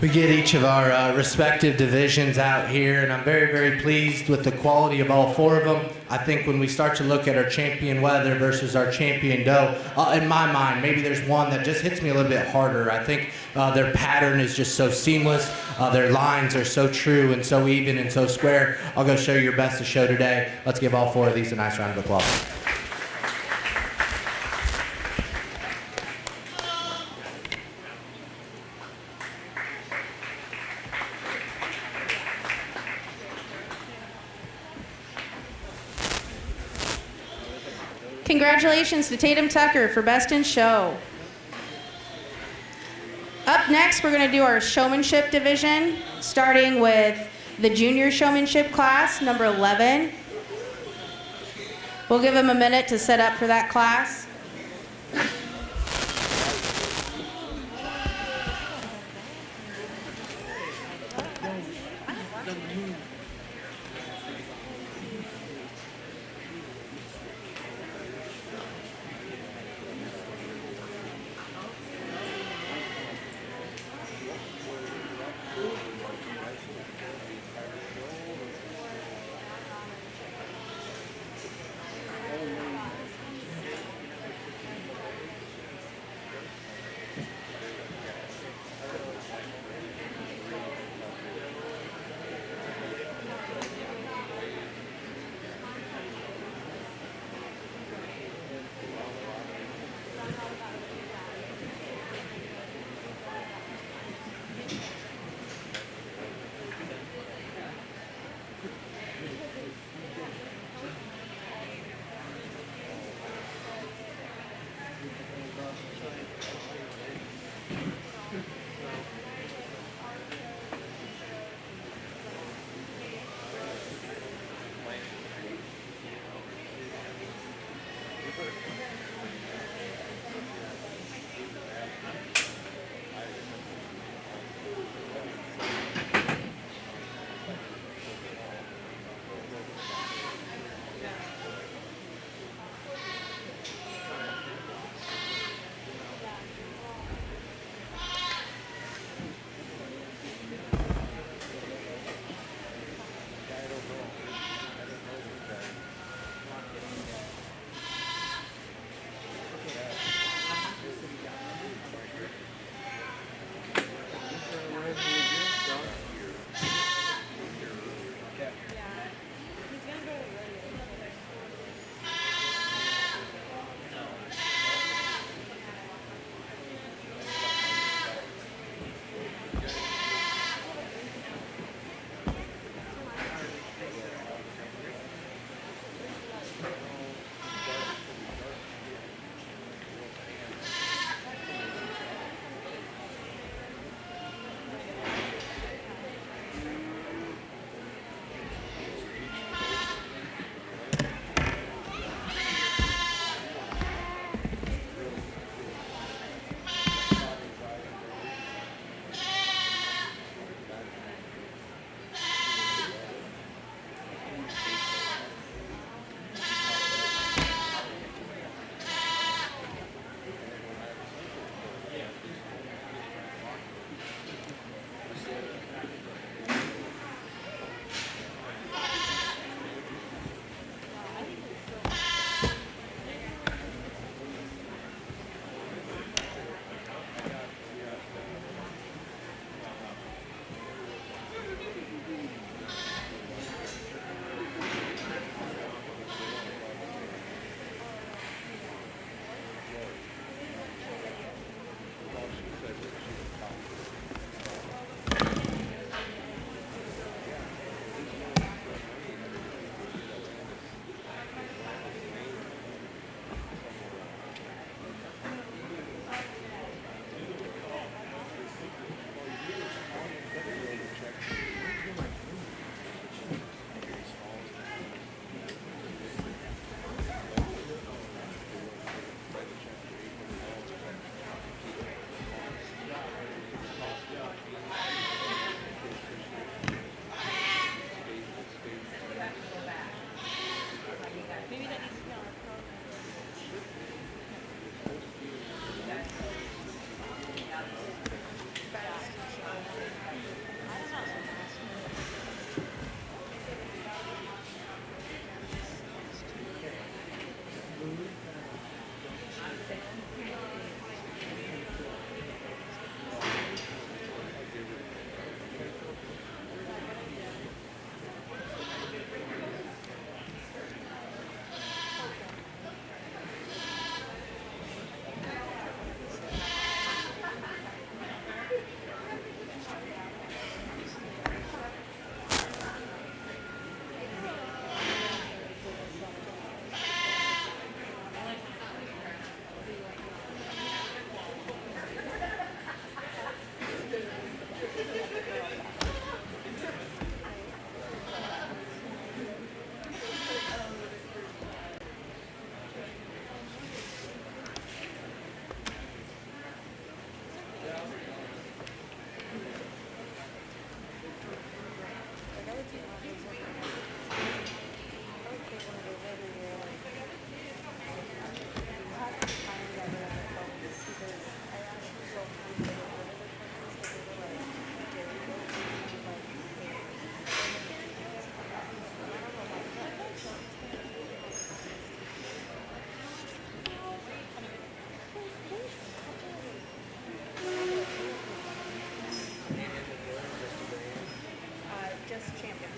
We get each of our respective divisions out here, and I'm very, very pleased with the quality of all four of them. I think when we start to look at our champion weather versus our champion doe, in my mind, maybe there's one that just hits me a little bit harder. I think their pattern is just so seamless. Their lines are so true and so even and so square. I'll go show you your best of show today. Let's give all four of these a nice round of applause. Congratulations to Tatum Tucker for Best in Show. Up next, we're going to do our showmanship division, starting with the junior showmanship class, number 11. We'll give them a minute to set up for that class. Just champion.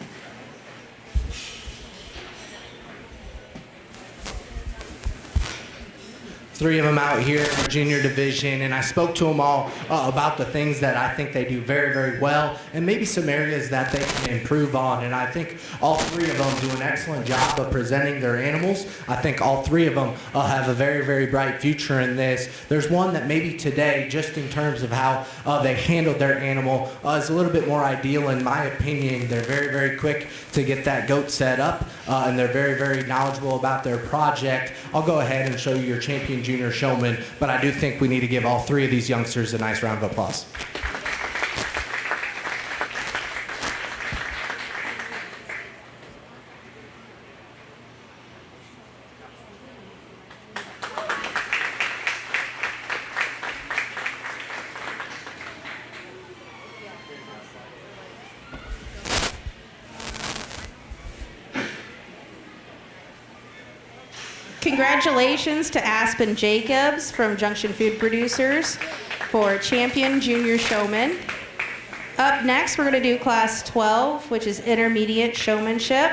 Three of them out here in the junior division, and I spoke to them all about the things that I think they do very, very well, and maybe some areas that they can improve on. And I think all three of them do an excellent job of presenting their animals. I think all three of them have a very, very bright future in this. There's one that maybe today, just in terms of how they handled their animal, is a little bit more ideal in my opinion. They're very, very quick to get that goat set up, and they're very, very knowledgeable about their project. I'll go ahead and show you your champion junior showman, but I do think we need to give all three of these youngsters a nice round of applause. Congratulations to Aspen Jacobs from Junction Food Producers for Champion Junior Showman. Up next, we're going to do Class 12, which is Intermediate Showmanship.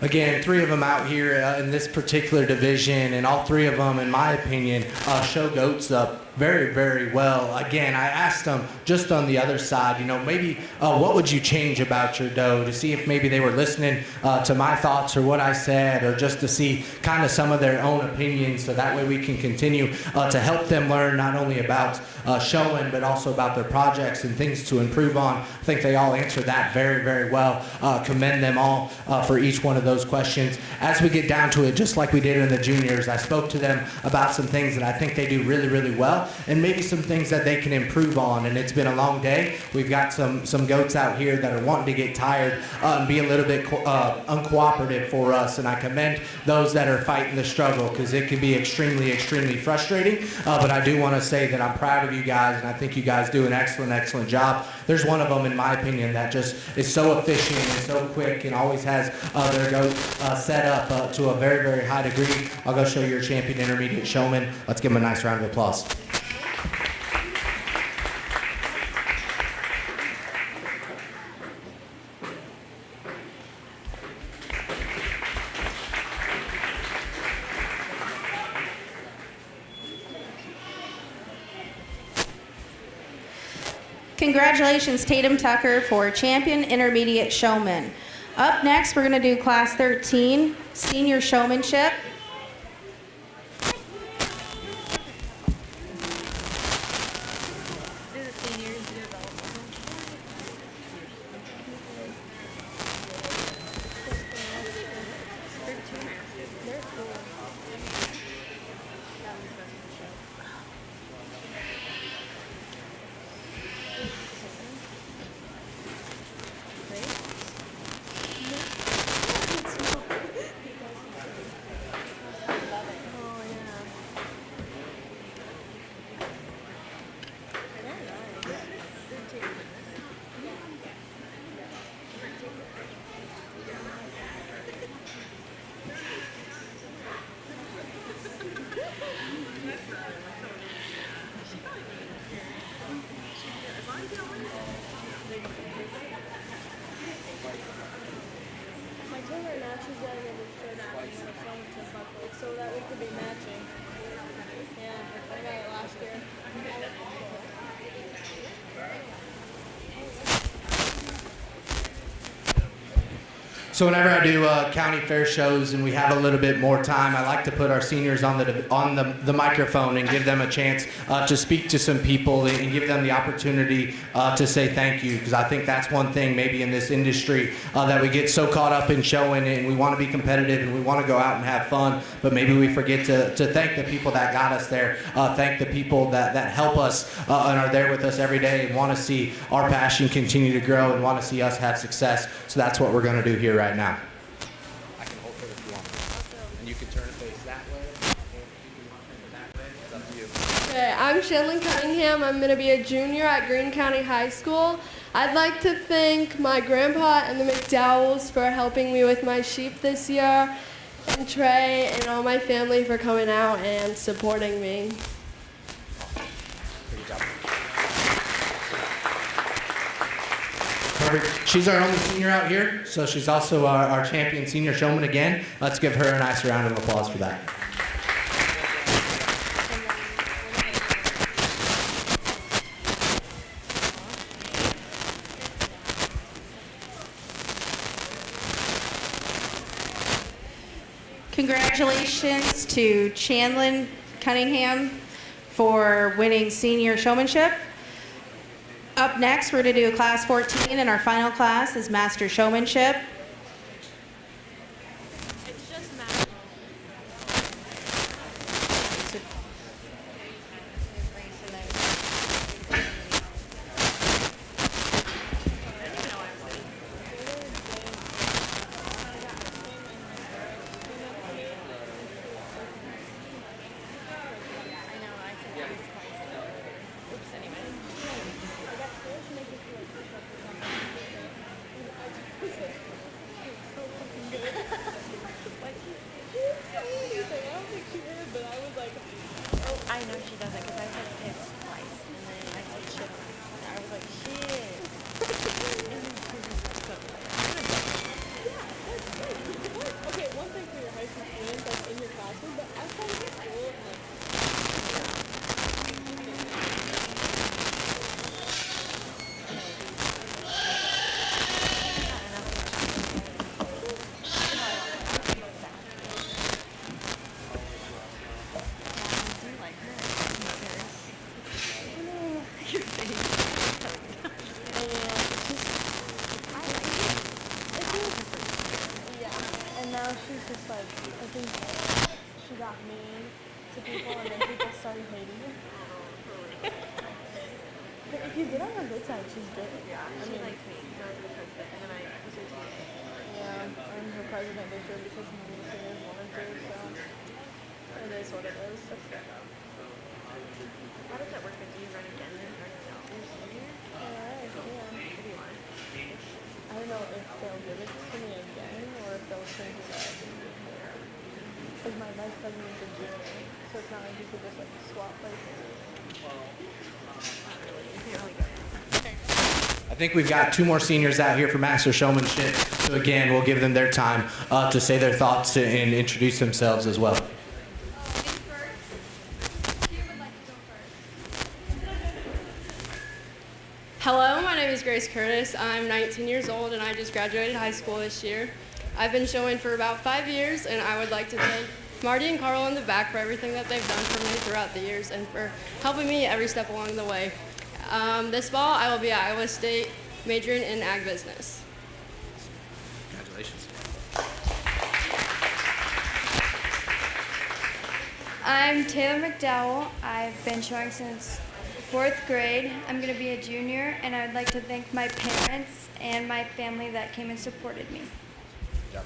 Again, 3 of them out here in this particular division, and all 3 of them, in my opinion, show goats up very, very well. Again, I asked them just on the other side, maybe what would you change about your doe, to see if maybe they were listening to my thoughts or what I said, or just to see kind of some of their own opinions, so that way we can continue to help them learn not only about showing, but also about their projects and things to improve on. I think they all answered that very, very well. Commend them all for each one of those questions. As we get down to it, just like we did in the juniors, I spoke to them about some things that I think they do really, really well, and maybe some things that they can improve on. And it's been a long day. We've got some goats out here that are wanting to get tired and be a little bit uncooperative for us, and I commend those that are fighting the struggle, because it can be extremely, extremely frustrating. But I do want to say that I'm proud of you guys, and I think you guys do an excellent, excellent job. There's one of them, in my opinion, that just is so efficient and so quick, and always has their goat set up to a very, very high degree. I'll go show your champion intermediate showman. Let's give him a nice round of applause. Congratulations, Tatum Tucker, for champion intermediate showman. Up next, we're going to do class 13, senior showmanship. So that we could be matching. Yeah, I got it last year. So whenever I do county fair shows and we have a little bit more time, I like to put our seniors on the microphone and give them a chance to speak to some people and give them the opportunity to say thank you, because I think that's one thing maybe in this industry that we get so caught up in showing, and we want to be competitive and we want to go out and have fun, but maybe we forget to thank the people that got us there, thank the people that help us and are there with us every day and want to see our passion continue to grow and want to see us have success. So that's what we're going to do here right now. I can hold it if you want. And you can turn it face that way, or you can turn it that way. It's up to you. Okay, I'm Shanlon Cunningham. I'm going to be a junior at Greene County High School. I'd like to thank my grandpa and the McDowells for helping me with my sheep this year, and Trey and all my family for coming out and supporting me. Good job. Perfect. She's our only senior out here, so she's also our champion senior showman again. Let's give her a nice round of applause for that. Congratulations to Shanlon Cunningham for winning senior showmanship. Up next, we're going to do class 14, and our final class is master showmanship. It's just math. she's just like, I think she got mean to people and then people started hating her. But if you get on her good side, she's good. Yeah, she likes me. Not the president, and then I was her teacher. Yeah, I'm her president this year because my seniors wanted to, so it is what it is. That's good though. How does that work? Do you run again then for your senior? Alright, yeah. If you want. I don't know if they'll give it to me again or if they'll change it up. Because my vice president's a junior, so it's not like you could just like swap places. I think we've got 2 more seniors out here for Master Showmanship. So again, we'll give them their time to say their thoughts and introduce themselves as well. Hello, my name is Grace Curtis. I'm 19 years old and I just graduated high school this year. I've been showing for about 5 years and I would like to thank Marty and Carl in the back for everything that they've done for me throughout the years and for helping me every step along the way. This fall, I will be at Iowa State majoring in ag business. Congratulations. I'm Taylor McDowell. I've been showing since 4th grade. I'm going to be a junior, and I would like to thank my parents and my family that came and supported me. Yep.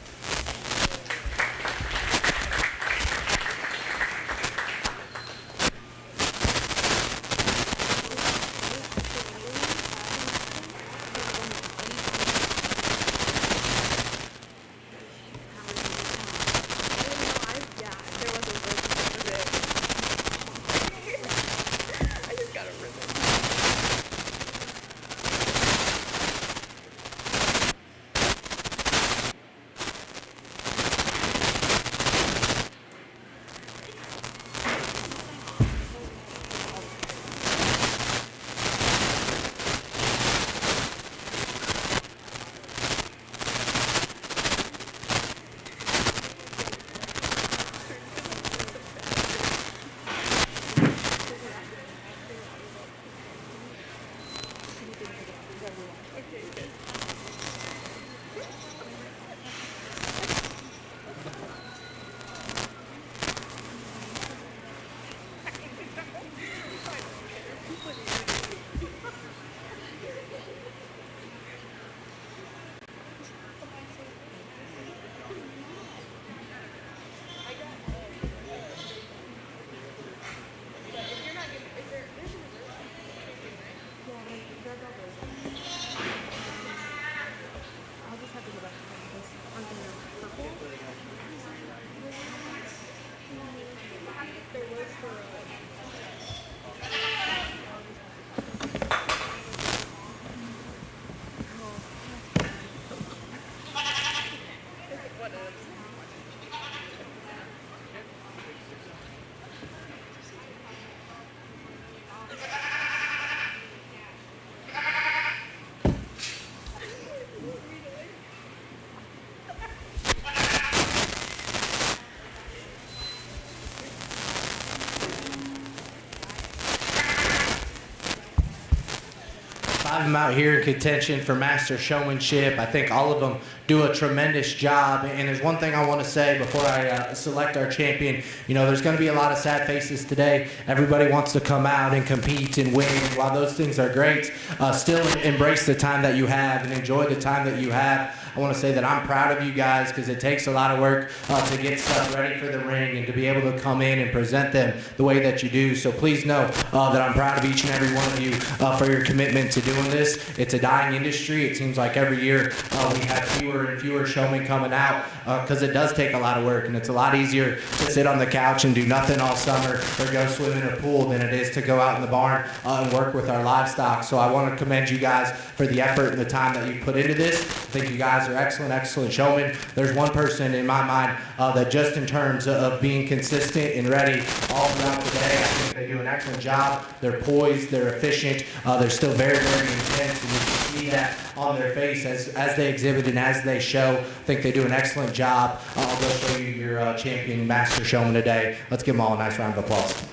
5 of them out here in contention for Master Showmanship. I think all of them do a tremendous job. And there's one thing I want to say before I select our champion. You know, there's going to be a lot of sad faces today. Everybody wants to come out and compete and win. And while those things are great, still embrace the time that you have and enjoy the time that you have. I want to say that I'm proud of you guys because it takes a lot of work to get stuff ready for the ring and to be able to come in and present them the way that you do. So please know that I'm proud of each and every one of you for your commitment to doing this. It's a dying industry. It seems like every year we have fewer and fewer showmen coming out because it does take a lot of work, and it's a lot easier to sit on the couch and do nothing all summer or go swim in a pool than it is to go out in the barn and work with our livestock. So I want to commend you guys for the effort and the time that you put into this. I think you guys are excellent showmen. There's one person in my mind that just in terms of being consistent and ready all throughout the day, I think they do an excellent job. They're poised, they're efficient, they're still very intense, and you can see that on their face as they exhibit and as they show. I think they do an excellent job. I'll go show you your champion Master Showman today. Let's give them all a nice round of applause.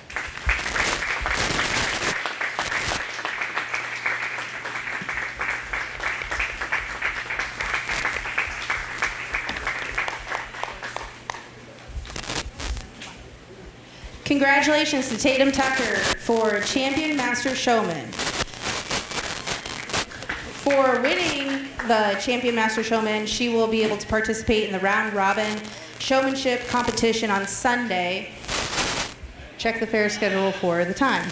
Congratulations to Tatum Tucker for Champion Master Showman. For winning the Champion Master Showman, she will be able to participate in the round robin showmanship competition on Sunday. Check the fair schedule for the time.